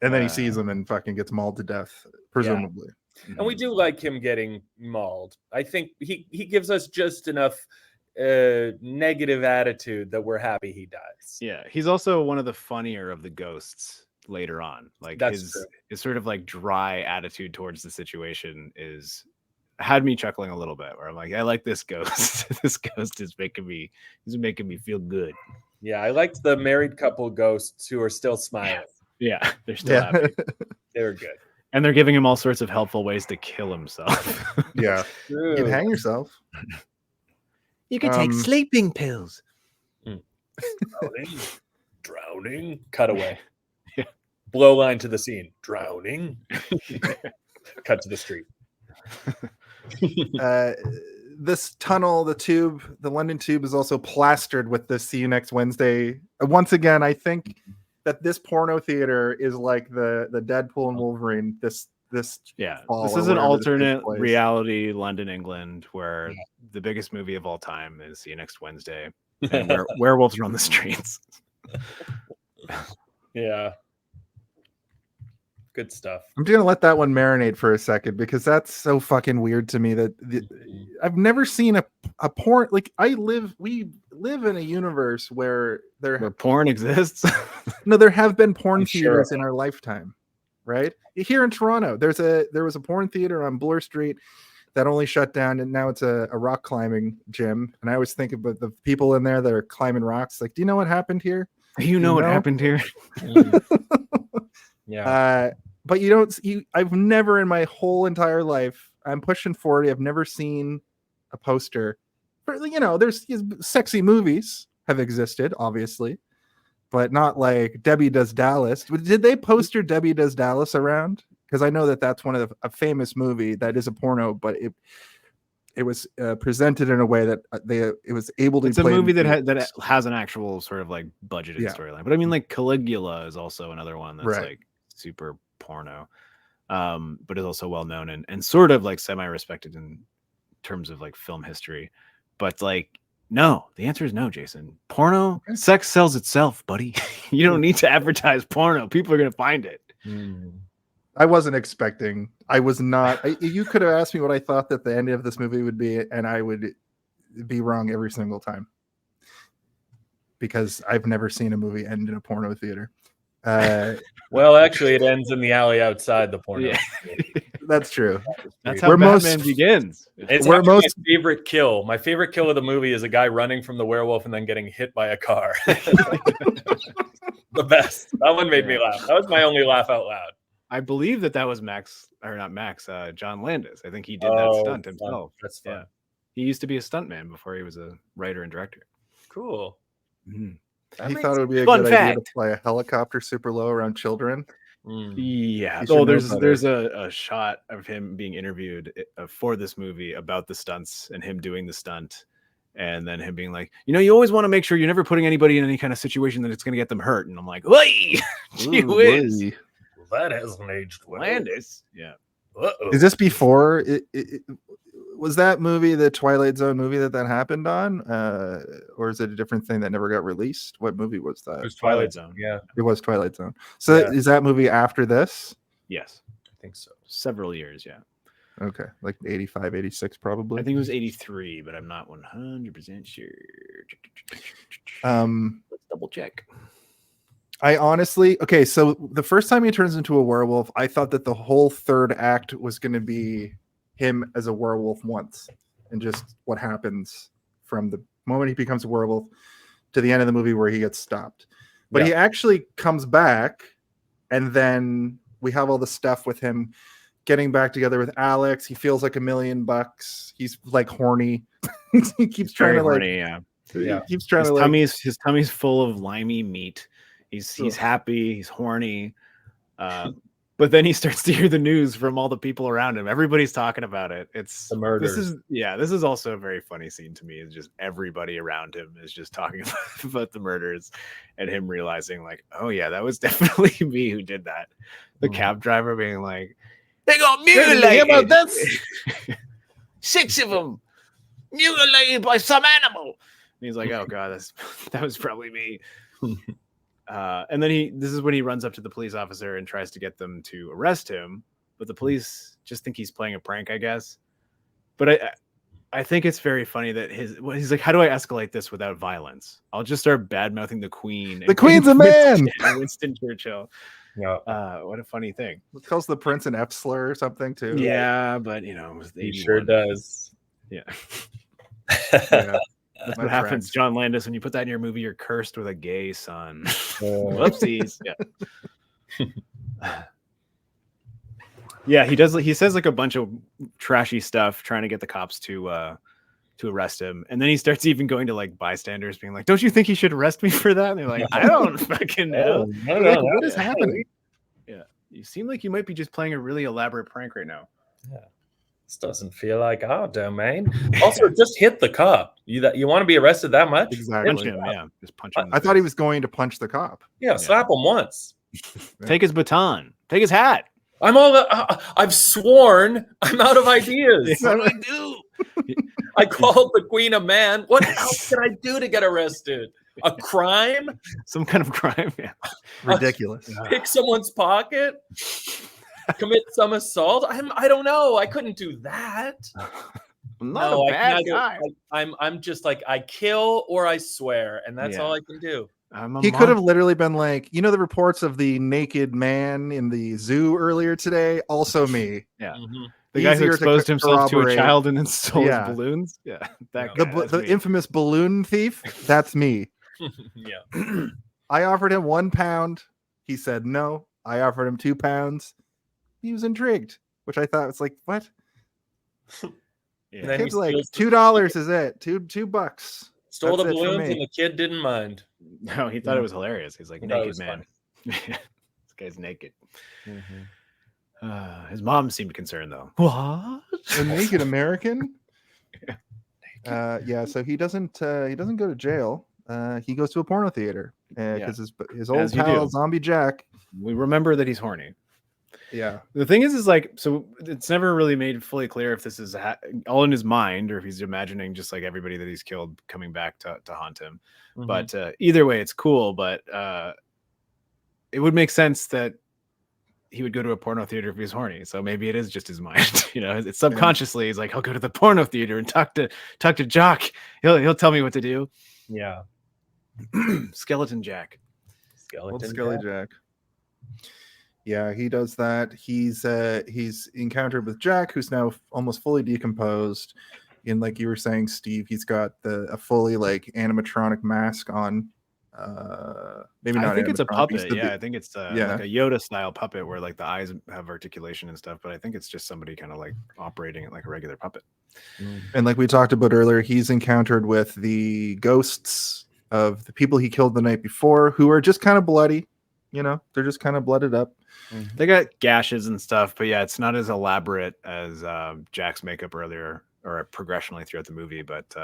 And then he sees him and fucking gets mauled to death, presumably. And we do like him getting mauled. I think he gives us just enough negative attitude that we're happy he dies. Yeah, he's also one of the funnier of the ghosts later on. Like That's true. his sort of like dry attitude towards the situation had me chuckling a little bit. Where I'm like, I like this ghost. This ghost is making me feel good. Yeah, I liked the married couple ghosts who are still smiling. Yeah, they're still happy, They were good. and they're giving him all sorts of helpful ways to kill himself. Yeah. You can True. hang yourself. You can take sleeping pills. Drowning. Cut away. Yeah. Blow line to the scene. Drowning. Cut to the street. This tunnel, the London Tube is also plastered with the "See you next Wednesday." Once again, I think that this porno theater is like the Deadpool and Wolverine. This Yeah, fall this or is an wherever this takes alternate place. reality London, England, where the biggest movie of all time is See You Next Wednesday, and werewolves run the streets. Yeah. Good stuff. I'm gonna let that one marinate for a second because that's so fucking weird to me that I've never seen a porn. Like we live in a universe where Where porn exists. there have been porn I'm sure. theaters in our lifetime, right? Here in Toronto, there was a porn theater on Bloor Street that only shut down, and now it's a rock climbing gym. And I always think about the people in there that are climbing rocks. Like, do you know what happened here? You know what happened here? Yeah. But you don't. I've never in my whole entire life. I'm pushing 40. I've never seen a poster. There's sexy movies have existed, obviously, but not like Debbie Does Dallas. Did they poster Debbie Does Dallas around? Because I know that's one of a famous movie that is a porno, but it was presented in a way that it was able to. It's a movie that has an actual sort of like budgeted storyline. But I mean, like Caligula is also another one that's like super porno, but is also well known and sort of like semi-respected in terms of like film history. But like, no, the answer is no, Jason. Porno, sex sells itself, buddy. You don't need to advertise porno. People are gonna find it. I wasn't expecting. I was not. You could have asked me what I thought that the end of this movie would be, and I would be wrong every single time because I've never seen a movie end in a porno theater. Well, actually, it ends in the alley outside the porno. Yeah. That's true. That's how Batman begins. It's my favorite kill. My favorite kill of the movie is a guy running from the werewolf and then getting hit by a car. The best. That one made me laugh. That was my only laugh out loud. I believe that was John Landis. I think he did that stunt himself. That's fun. Yeah. He used to be a stuntman before he was a writer and director. Cool. He thought it would be a good idea to fly a helicopter super low around children. Yeah. Oh, there's a shot of him being interviewed for this movie about the stunts and him doing the stunt. And then him being like, you always want to make sure you're never putting anybody in any kind of situation that it's going to get them hurt. And I'm like, "Oi, gee whiz." That hasn't aged well. Landis. Yeah. Uh-oh. Is this before was that movie the Twilight Zone movie that happened on? Or is it a different thing that never got released? What movie was that? It was Twilight Zone. Yeah. It was Twilight Zone. So is that movie after this? Yes. I think so. Several years, yeah. Okay. Like 85, 86 probably. I think it was 83, but I'm not 100% sure. Let's double check. I honestly, so the first time he turns into a werewolf, I thought that the whole third act was going to be him as a werewolf once and just what happens from the moment he becomes a werewolf to the end of the movie where he gets stopped. But he actually comes back, and then we have all the stuff with him getting back together with Alex. He feels like $1 million. He's like horny. He keeps trying to horny, He keeps trying his tummy's full of limey meat. He's happy, he's horny. But then he starts to hear the news from all the people around him. Everybody's talking about it. It's the murder. This is also a very funny scene to me. It's just everybody around him is just talking about the murders and him realizing like, oh yeah, that was definitely me who did that. The cab driver being like, they got mutilated. About this? 6 of them mutilated by some animal. And he's like, oh god, that was probably me. And then this is when he runs up to the police officer and tries to get them to arrest him, but the police just think he's playing a prank, I guess. But I think it's very funny that he's like, how do I escalate this without violence? I'll just start bad mouthing the Queen. The Queen's a man. Winston Churchill. Yeah. What a funny thing. It calls the Prince an F slur or something too. Yeah, but he sure does. Yeah. Yeah. That's what happens, John Landis. When you put that in your movie, you're cursed with a gay son. Whoopsies. Yeah. He does. He says like a bunch of trashy stuff, trying to get the cops to arrest him, and then he starts even going to like bystanders, being like, "Don't you think he should arrest me for that?" And they're like, "I don't fucking know. What is happening?" Yeah, you seem like you might be just playing a really elaborate prank right now. Yeah. This doesn't feel like our domain. Also, just hit the cop. You want to be arrested that much? Exactly. Punch him, yeah. Just punch him. I thought he was going to punch the cop. Yeah, slap him once. Take his baton. Take his hat. I've sworn I'm out of ideas. What do I do? I called the Queen a man. What else can I do to get arrested? A crime? Some kind of crime. Yeah. Ridiculous. Pick someone's pocket? Commit some assault? I don't know. I couldn't do that. I'm not No, a I bad can guy. I'm just like I kill or I swear, and that's Yeah. all I can do. I'm a He could have monster. literally been like, the reports of the naked man in the zoo earlier today. Also me. Yeah. Mhm. The guy who Easier to exposed himself to a corroborate. child and then stole his Yeah. balloons. Yeah. That The guy. the That's me. infamous balloon thief. That's me. Yeah. I offered him £1. He said no. I offered him £2. He was intrigued, which I thought was like, what? Yeah. And then he Kid's like steals $2 is it? $2. Stole That's the it for balloons me. and the kid didn't mind. No, he thought Yeah. it was hilarious. He's like, He thought it naked was man. This guy's naked. Mhm. His mom seemed concerned though. What? A naked American. Yeah. So he doesn't go to jail. He goes to a porno theater because his old As you pal do. Zombie Jack. We remember that he's horny. Yeah, The thing is like, so it's never really made fully clear if this is all in his mind or if he's imagining just like everybody that he's killed coming back to haunt him. Mhm. But either way, it's cool. But it would make sense that he would go to a porno theater if he was horny. So maybe it is just his mind. It's subconsciously. He's like, I'll go to the porno theater and talk to Jock. He'll tell me what to do. Yeah. Skeleton Jack. old Skeleton Skelly Jack. Yeah, he does that. He's encountered with Jack, who's now almost fully decomposed. And like you were saying, Steve, he's got a fully like animatronic mask on. Maybe not. I think it's a animatronic, he's puppet. the- Yeah, I think it's like a Yoda style puppet where like the eyes have articulation and stuff. But I think it's just somebody kind of like operating it like a regular puppet. And like we talked about earlier, he's encountered with the ghosts of the people he killed the night before, who are just kind of bloody. They're just kind of blooded up. They got gashes and stuff, but yeah, it's not as elaborate as Jack's makeup earlier or progressionally throughout the movie. But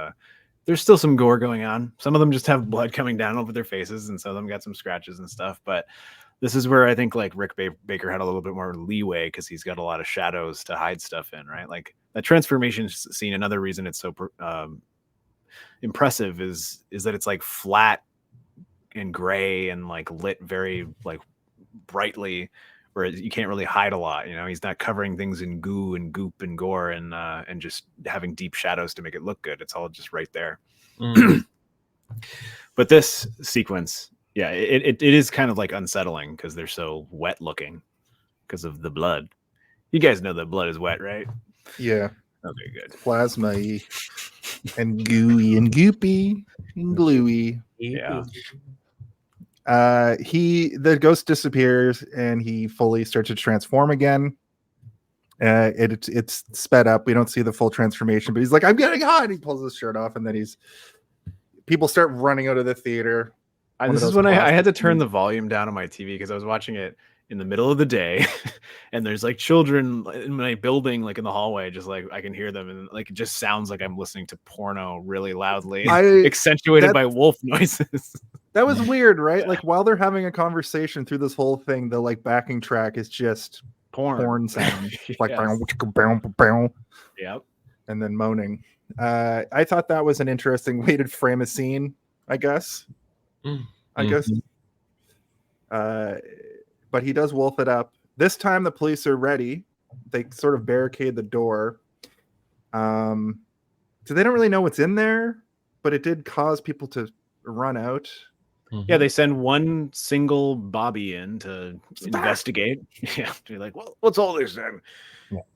there's still some gore going on. Some of them just have blood coming down over their faces, and some of them got some scratches and stuff. But this is where I think like Rick Baker had a little bit more leeway because he's got a lot of shadows to hide stuff in, right? Like that transformation scene. Another reason it's so impressive is that it's like flat and gray and like lit very like brightly, where you can't really hide a lot. He's not covering things in goo and goop and gore and just having deep shadows to make it look good. It's all just right there. But this sequence, yeah, it is kind of like unsettling because they're so wet looking because of the blood. You guys know that blood is wet, right? Yeah. Okay, good. Plasma-y and gooey and goopy and gluey. Yeah. The ghost disappears and he fully starts to transform again. It's sped up. We don't see the full transformation, but he's like, I'm getting hot. And he pulls his shirt off, and then people start running out of the theater. This is when I had to turn the volume down on my TV because I was watching it in the middle of the day and there's like children in my building, like in the hallway, just like I can hear them. And like, it just sounds like I'm listening to porno really loudly, accentuated by wolf noises. That was weird, right? Like while they're having a conversation through this whole thing, the like backing track is just porn sound. Like, yep. And then moaning. I thought that was an interesting way to frame a scene, I guess. But he does wolf it up. This time the police are ready. They sort of barricade the door. So they don't really know what's in there, but it did cause people to run out. Yeah, they send one single Bobby in to investigate. Yeah, they're like, well, what's all this then?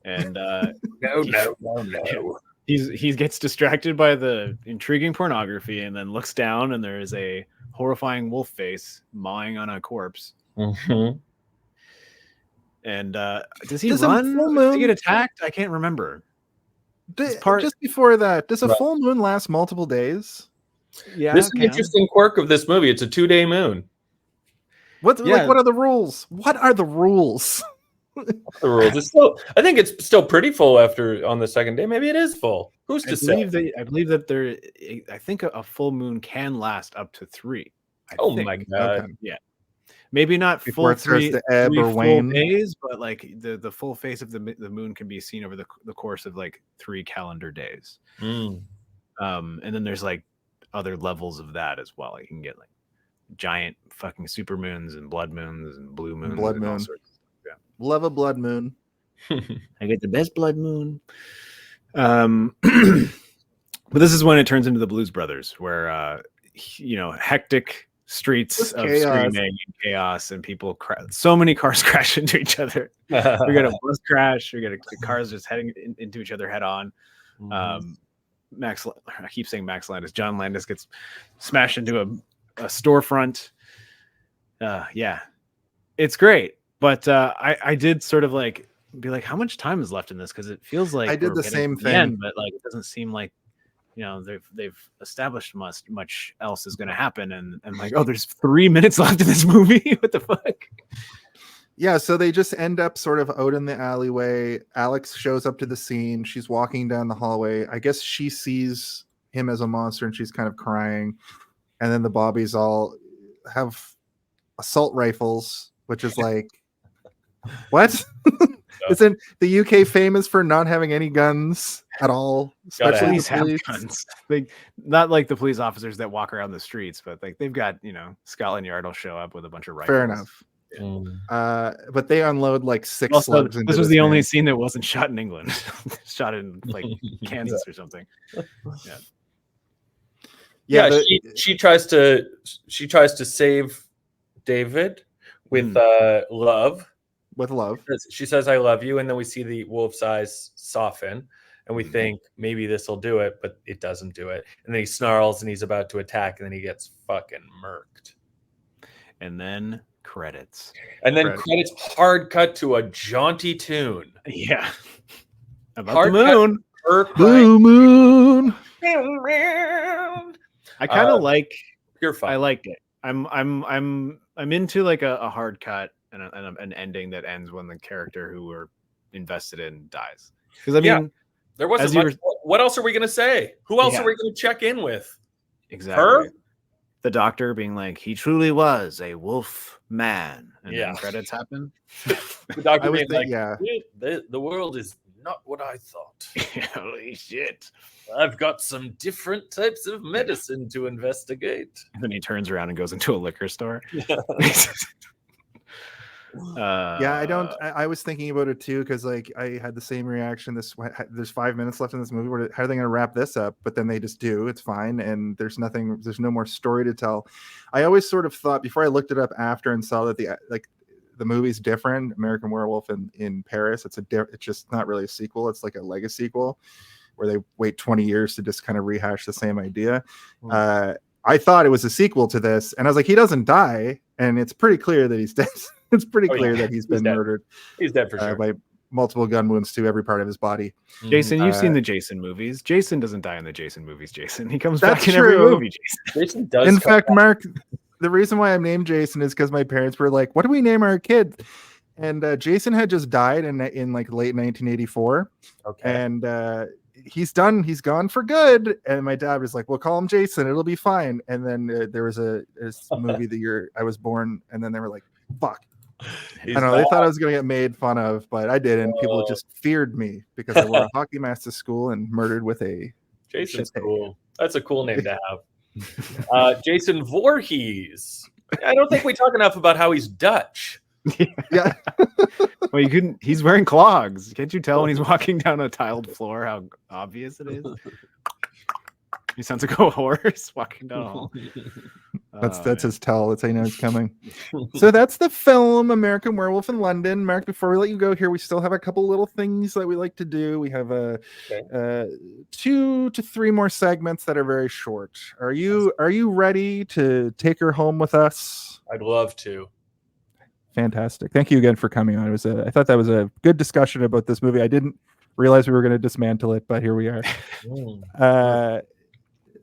And no. He gets distracted by the intriguing pornography and then looks down and there is a horrifying wolf face mawing on a corpse. And does he run? Does he get attacked? I can't remember. Just before that, does a full moon last multiple days? Yeah, this is an interesting quirk of this movie. It's a 2-day moon. What are the rules? What are the rules? The rules. I think it's still pretty full on the second day. Maybe it is full. Who's to say? I believe that I think a full moon can last up to 3. My god! Okay. Yeah, maybe not Before full 3 full days, but like the full face of the moon can be seen over the course of like 3 calendar days. And then there's like other levels of that as well. You can get like giant fucking super moons and blood moons and blue moons. Blood moon. Love a blood moon. I get the best blood moon. But this is when it turns into the Blues Brothers, where hectic streets Just of chaos. screaming and chaos, and people so many cars crash into each other. We got a bus crash. We got the cars just heading into each other head on. I keep saying Max Landis. John Landis gets smashed into a storefront. Yeah, it's great. But I did sort of like be like, how much time is left in this? Because it feels like I did we're the getting same to the thing. end, but like it doesn't seem like they've established much else is going to happen, and like, oh, there's 3 minutes left in this movie. What the fuck? Yeah, so they just end up sort of out in the alleyway. Alex shows up to the scene. She's walking down the hallway. I guess she sees him as a monster and she's kind of crying. And then the Bobbies all have assault rifles, which is like, what? Isn't the UK famous for not having any guns at all? Especially the police. Guns. Not like the police officers that walk around the streets, but like they've got, Scotland Yard will show up with a bunch of rifles. Fair enough. But they unload like 6 slugs into this was the only scene that wasn't shot in England. Shot in like Kansas or something. Yeah, she tries to save David with love. With love. She says, I love you, and then we see the wolf's eyes soften and we think maybe this will do it, but it doesn't do it. And then he snarls and he's about to attack, and then he gets fucking murked. And then credits. And then credits hard cut to a jaunty tune. Yeah. About hard the moon. Blue moon. I kind of like you're fine. I liked it. I'm into like a hard cut and an ending that ends when the character who we're invested in dies. Because I mean, there wasn't much. What else are we gonna say? Who else are we gonna check in with? Exactly. Her? The doctor being like, he truly was a wolf man. And then credits happen. The doctor being like, the world is not what I thought. Holy shit. I've got some different types of medicine to investigate. And then he turns around and goes into a liquor store. I was thinking about it too, because like I had the same reaction. There's 5 minutes left in this movie. How are they going to wrap this up? But then they just do. It's fine, and there's no more story to tell. I always sort of thought, before I looked it up after and saw that the movie's different. American Werewolf in Paris. It's just not really a sequel. It's like a legacy sequel where they wait 20 years to just kind of rehash the same idea. I thought it was a sequel to this, and I was like, he doesn't die, and it's pretty clear that he's dead. It's pretty clear that he's been murdered. He's dead for sure. By multiple gun wounds to every part of his body. Jason, you've seen the Jason movies. Jason doesn't die in the Jason movies, Jason. He comes back in every movie, Jason does. In fact, Mark, the reason why I'm named Jason is because my parents were like, what do we name our kid? And Jason had just died in like late 1984. Okay. And he's gone for good. And my dad was like, well, call him Jason, it'll be fine. And then there was a movie the year I was born, and then they were like, fuck. I don't know, they thought I was going to get made fun of, but I didn't. People just feared me because I wore a hockey mask to school and murdered with a Jason's cool. That's a cool name to have. Jason Voorhees. I don't think we talk enough about how he's Dutch. Yeah. Well, you couldn't. He's wearing clogs. Can't you tell when he's walking down a tiled floor how obvious it is? He sounds like a horse walking down a hall. That's his tell. That's how you know he's coming. So that's the film American Werewolf in London. Mark, before we let you go here, we still have a couple little things that we like to do. We have 2 to 3 more segments that are very short. Are you ready to take her home with us? I'd love to. Fantastic. Thank you again for coming on. I thought that was a good discussion about this movie. I didn't realize we were going to dismantle it, but here we are.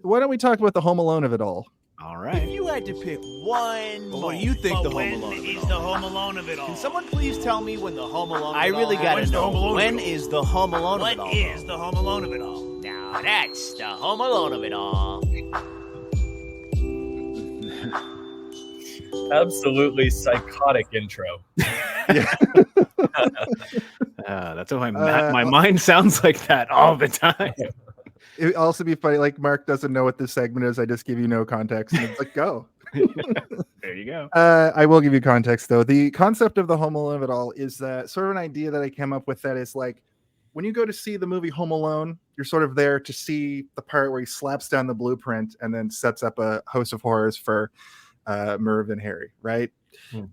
Why don't we talk about the Home Alone of it all? All right. If you had to pick one, what do you think the Home Alone of it all? the Home Alone of it all? Can someone please tell me when the Home Alone of I it all really gotta know. When is the Home Alone of it all? What is the Home Alone of it all? Now that's the Home Alone of it all. Absolutely psychotic intro. That's why my mind sounds like that all the time. It would also be funny, like Mark doesn't know what this segment is. I just give you no context, and it's like, go. There you go. I will give you context, though. The concept of the Home Alone of it all is that sort of an idea that I came up with that is like, when you go to see the movie Home Alone, you're sort of there to see the part where he slaps down the blueprint and then sets up a host of horrors for Merv and Harry, right?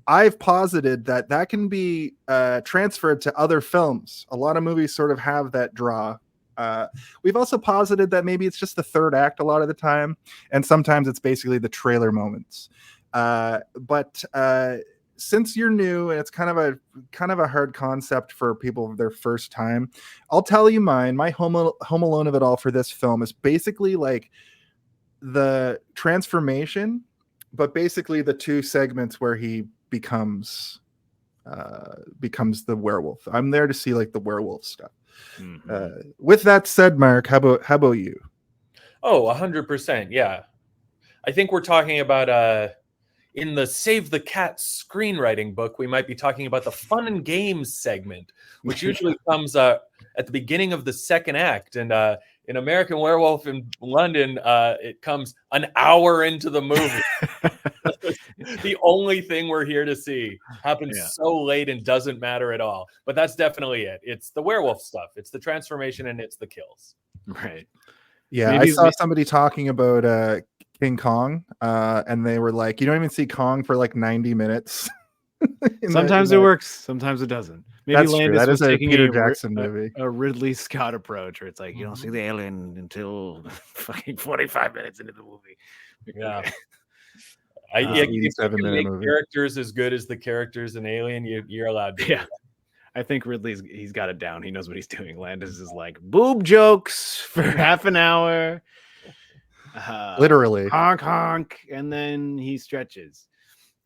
I've posited that can be transferred to other films. A lot of movies sort of have that draw. We've also posited that maybe it's just the third act a lot of the time, and sometimes it's basically the trailer moments. But since you're new and it's kind of a hard concept for people their first time, I'll tell you mine. My Home Alone of it all for this film is basically like the transformation, but basically the two segments where he becomes the werewolf. I'm there to see like the werewolf stuff. With that said, Mark, how about you? Oh, 100%. Yeah. I think we're talking about in the Save the Cat screenwriting book, we might be talking about the fun and games segment, which usually comes at the beginning of the second act. And in American Werewolf in London, it comes an hour into the movie. The only thing we're here to see happens so late and doesn't matter at all. But that's definitely it. It's the werewolf stuff. It's the transformation and it's the kills. Right. Yeah, I saw somebody talking about King Kong, and they were like, you don't even see Kong for like 90 minutes. Sometimes it works, sometimes it doesn't. Maybe That's Landis true. That was is a taking Peter Jackson movie. a Ridley Scott approach, where it's like you don't see the alien until fucking 45 minutes into the movie. Yeah. If you can make movie. characters as good as the characters in Alien, you're allowed to. Yeah. I think he's got it down. He knows what he's doing. Landis is like boob jokes for half an hour. Literally. Honk honk, and then he stretches.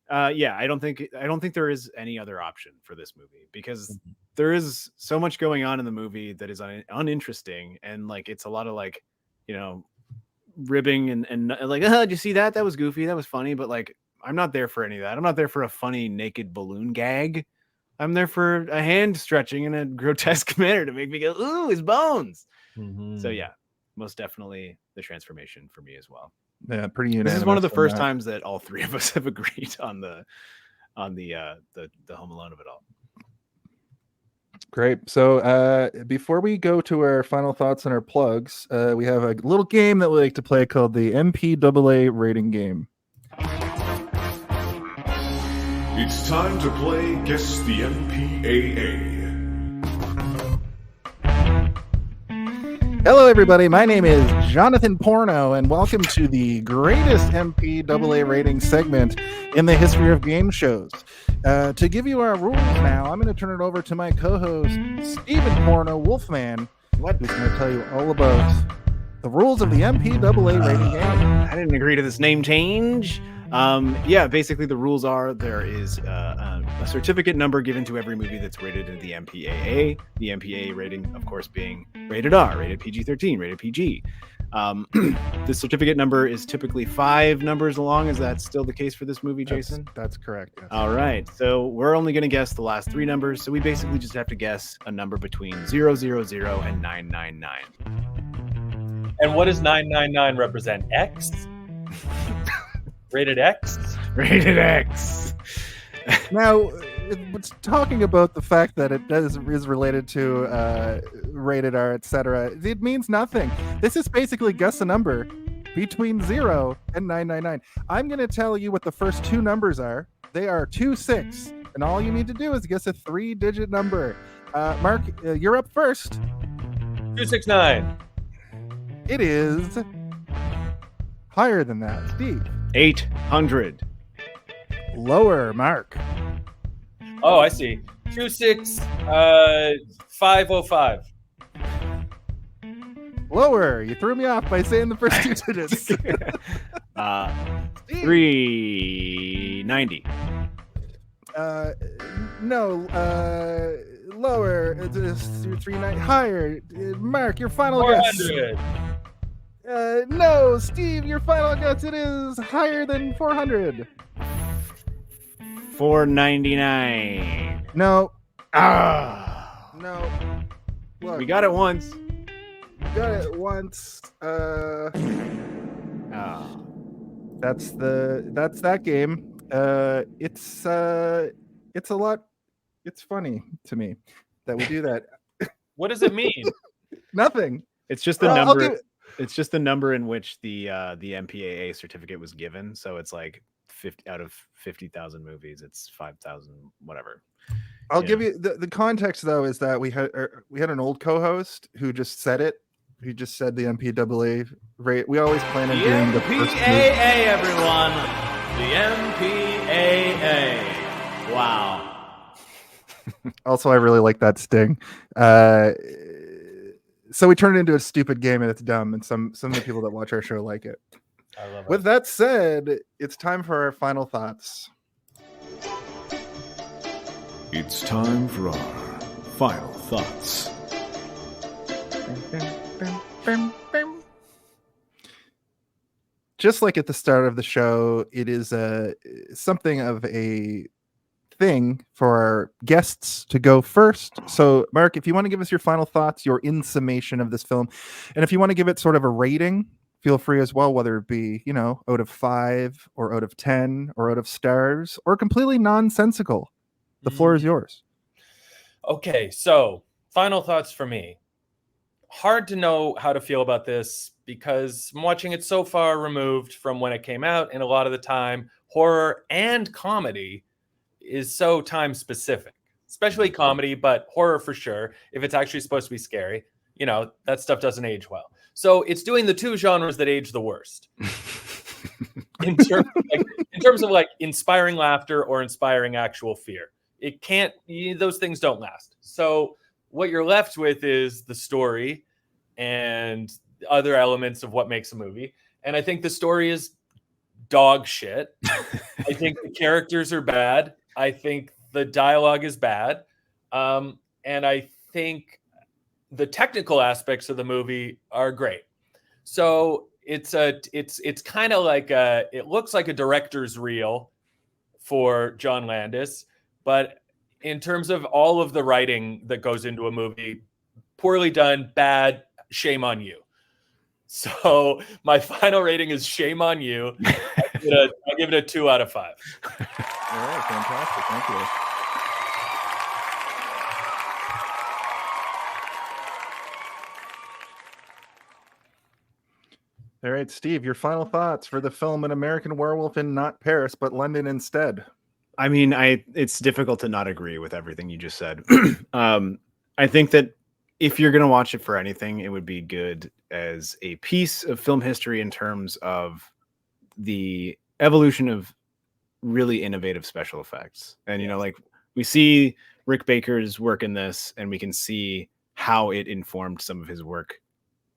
I don't think there is any other option for this movie, because there is so much going on in the movie that is uninteresting, and like it's a lot of like, you know, ribbing and like, did you see that? That was goofy, that was funny, but like I'm not there for any of that. I'm not there for a funny naked balloon gag. I'm there for a hand stretching in a grotesque manner to make me go, ooh, his bones. So yeah, most definitely the transformation for me as well. Yeah, pretty unanimous. This is one of the first times that all three of us have agreed on the Home Alone of it all. Great. So before we go to our final thoughts and our plugs, we have a little game that we like to play called the MPAA rating game. It's time to play Guess the MPAA. Hello, everybody. My name is Jonathan Porno, and welcome to the greatest MPAA rating segment in the history of game shows. To give you our rules now, I'm going to turn it over to my co-host, Stephen Porno Wolfman, who's going to tell you all about the rules of the MPAA rating game. I didn't agree to this name change. Basically the rules are there is a certificate number given to every movie that's rated in the MPAA. The MPAA rating, of course, being rated R, rated PG-13, rated PG. The certificate number is typically 5 numbers long. Is that still the case for this movie, Jason? That's correct. Yes. All right. So we're only going to guess the last 3 numbers. So we basically just have to guess a number between 000 and 999. And what does 999 represent? X? Rated X? Rated X. Now, it's talking about the fact that it is related to rated R, etc. It means nothing. This is basically guess a number between 0 and 999. I'm going to tell you what the first 2 numbers are. They are 26, and all you need to do is guess a 3-digit number. Mark, you're up first. 269. It is higher than that. Steve. 800. Lower, Mark. Oh, I see. 505. Lower. You threw me off by saying the first 2 digits. 390. No. Lower. It's 390. Higher. Mark, your final guess. 400. No, Steve, your final guess. It is higher than 400. 499. No. No. Look, We got it once. got it once. That's that game. It's a lot. It's funny to me that we do that. What does it mean? Nothing. It's just the I'll number. give it- It's just the number in which the MPAA certificate was given. So it's like 50 out of 50,000 movies. It's 5,000, whatever. I'll Yeah. give you the context though is that we had an old co-host who just said it. He just said the MPAA rate. We always plan on doing the first movie. MPAA, everyone. The MPAA. Wow. Also, I really like that sting. So we turned it into a stupid game and it's dumb, and some of the people that watch our show like it. I love With it. that said, it's time for our final thoughts. It's time for our final thoughts. Just like at the start of the show, it is something of a thing for our guests to go first. So, Mark, if you want to give us your final thoughts, your in summation of this film, and if you want to give it sort of a rating, feel free as well, whether it be, out of 5 or out of 10 or out of stars or completely nonsensical. The floor is yours. Okay, so final thoughts for me. Hard to know how to feel about this because I'm watching it so far removed from when it came out, and a lot of the time, horror and comedy is so time specific, especially comedy, but horror for sure. If it's actually supposed to be scary, that stuff doesn't age well. So it's doing the two genres that age the worst. in terms of like inspiring laughter or inspiring actual fear. It can't, those things don't last. So what you're left with is the story and other elements of what makes a movie. And I think the story is dog shit. I think the characters are bad. I think the dialogue is bad. And I think the technical aspects of the movie are great. So it's kind of like it looks like a director's reel for John Landis, but in terms of all of the writing that goes into a movie, poorly done, bad, shame on you. So my final rating is shame on you. I give it a 2 out of 5. All right, fantastic. Thank you. All right, Steve, your final thoughts for the film An American Werewolf in not Paris, but London instead. I mean, it's difficult to not agree with everything you just said. I think that if you're going to watch it for anything, it would be good as a piece of film history in terms of the evolution of really innovative special effects. And, like we see Rick Baker's work in this, and we can see how it informed some of his work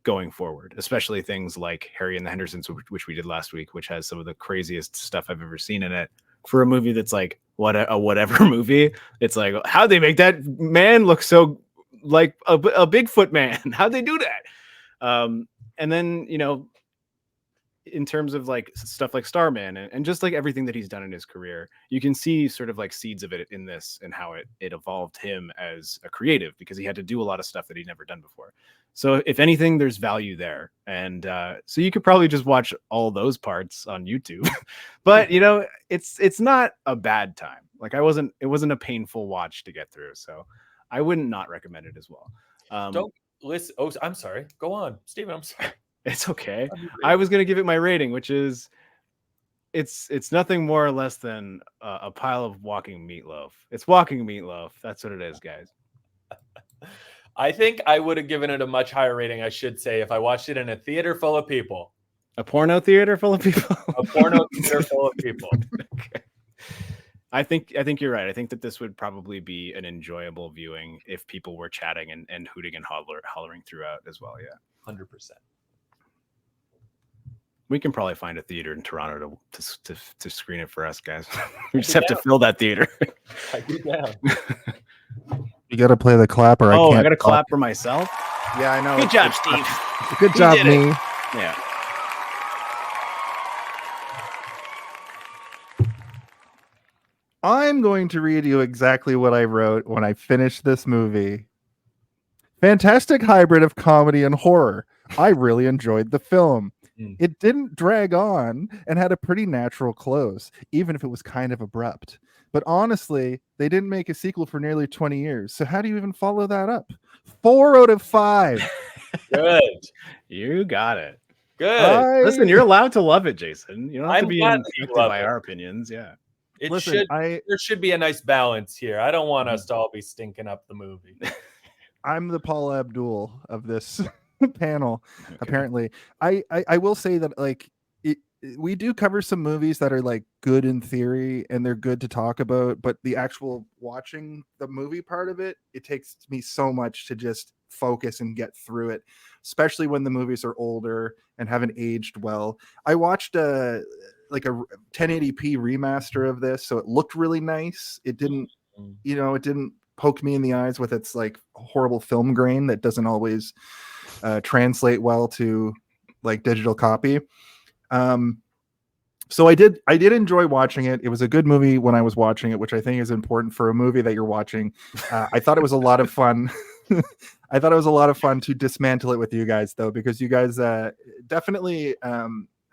going forward, especially things like Harry and the Hendersons, which we did last week, which has some of the craziest stuff I've ever seen in it. For a movie that's like whatever movie, it's like, how'd they make that man look so like a Bigfoot man? How'd they do that? And then, in terms of like stuff like Starman and just like everything that he's done in his career, you can see sort of like seeds of it in this and how it evolved him as a creative, because he had to do a lot of stuff that he'd never done before. So if anything, there's value there. And so you could probably just watch all those parts on YouTube, but it's not a bad time. Like it wasn't a painful watch to get through. So I wouldn't not recommend it as well. Don't listen. Oh, I'm sorry. Go on, Steven. I'm sorry. It's okay. I was going to give it my rating, which is it's nothing more or less than a pile of walking meatloaf. It's walking meatloaf. That's what it is, guys. I think I would have given it a much higher rating, I should say, if I watched it in a theater full of people. A porno theater full of people? A porno theater full of people. Okay. I think you're right. I think that this would probably be an enjoyable viewing if people were chatting and hooting and hollering throughout as well. Yeah, 100%. We can probably find a theater in Toronto to screen it for us, guys. We just have to fill that theater. I'd be down. You got to play the clapper. I can't got to clap for myself. Yeah, I know. Good job, Steve. Good job, did it. me. Yeah. I'm going to read you exactly what I wrote when I finished this movie. Fantastic hybrid of comedy and horror. I really enjoyed the film. It didn't drag on and had a pretty natural close, even if it was kind of abrupt. But honestly, they didn't make a sequel for nearly 20 years. So how do you even follow that up? 4 out of 5. Good. You got it. Good. Listen, you're allowed to love it, Jason. You don't have to I'm be glad that you infected love by it. our opinions. Yeah. There should be a nice balance here. I don't want us to all be stinking up the movie. I'm the Paula Abdul of this panel. Okay. Apparently, I will say that like we do cover some movies that are like good in theory and they're good to talk about, but the actual watching the movie part of it, it takes me so much to just focus and get through it, especially when the movies are older and haven't aged well. I watched a 1080p remaster of this, so it looked really nice. It didn't, it didn't poke me in the eyes with its like horrible film grain that doesn't always translate well to like digital copy. So I did enjoy watching it. It was a good movie when I was watching it, which I think is important for a movie that you're watching. I thought it was a lot of fun. I thought it was a lot of fun to dismantle it with you guys, though, because you guys definitely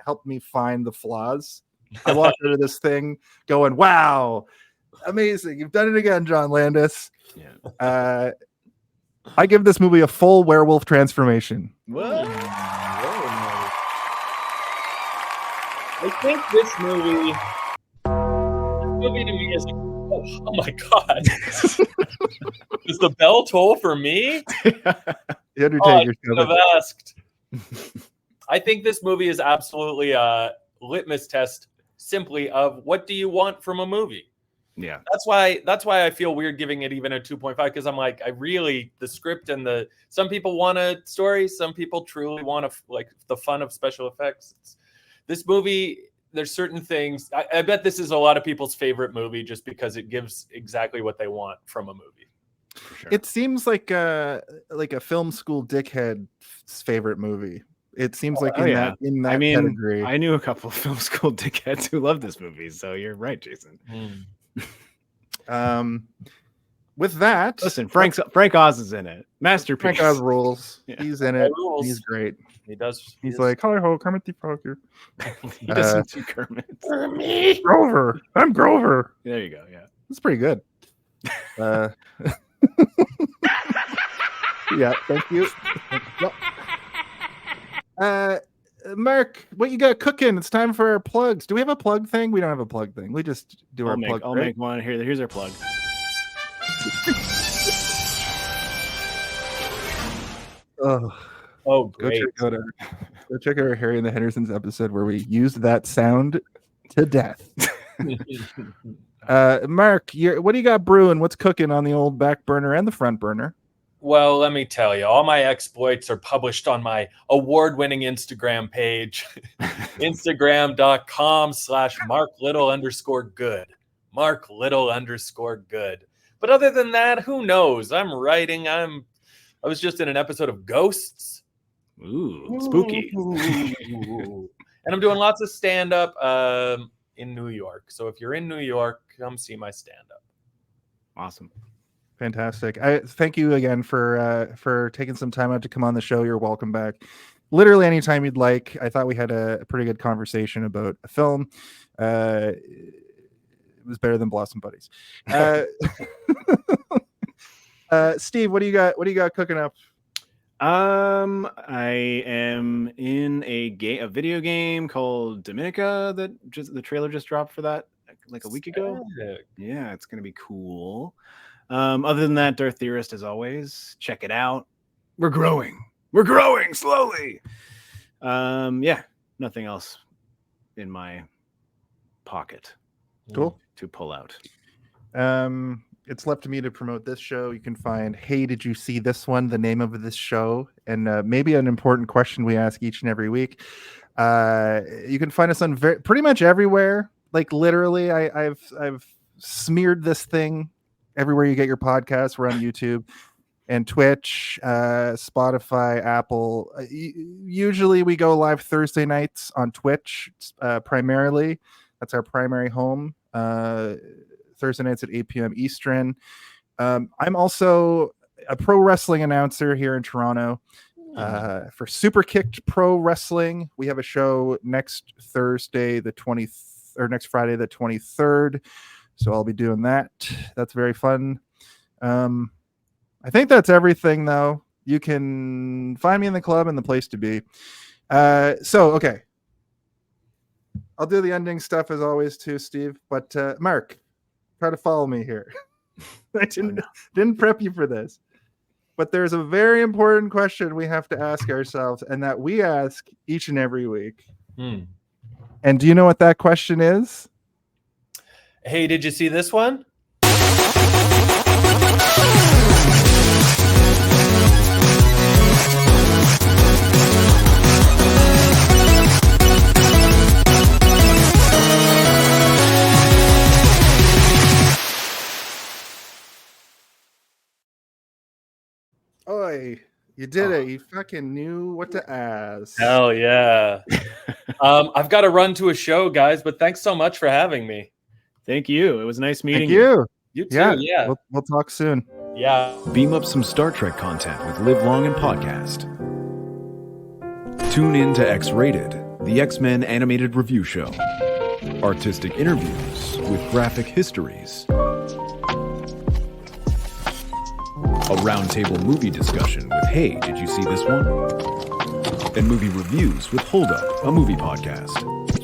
helped me find the flaws. I walked out of this thing going, wow, amazing. You've done it again, John Landis. Yeah. I give this movie a full werewolf transformation. What? I think this movie to me is oh my god. Is the bell toll for me? The Undertaker should have asked. I think this movie is absolutely a litmus test simply of what do you want from a movie? Yeah. That's why I feel weird giving it even a 2.5, because I'm like, the script and some people want a story, some people truly want the fun of special effects. This movie, there's certain things. I bet this is a lot of people's favorite movie just because it gives exactly what they want from a movie. For sure. It seems like a film school dickhead's favorite movie. It sems like in that category. I knew a couple of film school dickheads who love this movie, so you're right, Jason. With that, listen, Frank Oz is in it. Masterpiece. Frank Oz rules. Yeah. He's in it. He's great. He does. He's like, hi ho, Kermit the Frog here. He doesn't do Kermit. Grover. I'm Grover. There you go. Yeah, that's pretty good. Yeah, thank you. Mark, what you got cooking? It's time for our plugs. Do we have a plug thing? We don't have a plug thing. We just do our plug. I'll make one. Here's our plug. Oh, great. Go check out our Harry and the Hendersons episode where we used that sound to death. Mark, what do you got brewing? What's cooking on the old back burner and the front burner? Well, let me tell you, all my exploits are published on my award-winning Instagram page, instagram.com/marklittle_good. marklittle_good. But other than that, who knows? I'm writing. I was just in an episode of Ghosts. Ooh, spooky. And I'm doing lots of stand-up in New York. So if you're in New York, come see my stand-up. Awesome. Fantastic. I thank you again for taking some time out to come on the show. You're welcome back. Literally anytime you'd like. I thought we had a pretty good conversation about a film. It was better than Blossom Buddies. Steve, what do you got cooking up? I am in a video game called Dominica that the trailer just dropped for that like a week ago. Yeah, it's gonna be cool. Other than that, Darth Theorist, as always, check it out. We're growing slowly. Yeah, nothing else in my pocket. Cool to pull out. It's left to me to promote this show. You can find Hey Did You See This One, the name of this show, and maybe an important question we ask each and every week. You can find us on pretty much everywhere. Like literally, I've smeared this thing everywhere you get your podcasts. We're on YouTube and Twitch, Spotify, Apple. Usually we go live Thursday nights on Twitch primarily. That's our primary home. Thursday nights at 8 p.m. Eastern. I'm also a pro wrestling announcer here in Toronto for Super Kicked Pro Wrestling. We have a show next Thursday, next Friday, the 23rd. So I'll be doing that. That's very fun. I think that's everything, though. You can find me in the club and the place to be. Okay. I'll do the ending stuff as always too, Steve. But Mark, try to follow me here. I didn't prep you for this. But there's a very important question we have to ask ourselves, and that we ask each and every week. And do you know what that question is? Hey, did you see this one? Oi, you did it. You fucking knew what to ask. Hell yeah. I've got to run to a show, guys, but thanks so much for having me. Thank you. It was nice meeting Thank you. You too, yeah. We'll talk soon. Yeah. Beam up some Star Trek content with Live Long and Podcast. Tune in to X-Rated, the X-Men animated review show. Artistic interviews with graphic histories. A roundtable movie discussion with Hey, Did You See This One? And movie reviews with Hold Up, a movie podcast.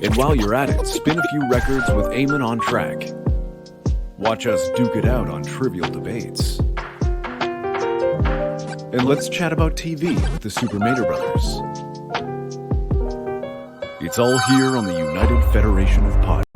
And while you're at it, spin a few records with Eamon on Track. Watch us duke it out on trivial debates. And let's chat about TV with the Super Mater Brothers. It's all here on the United Federation of Podcasts.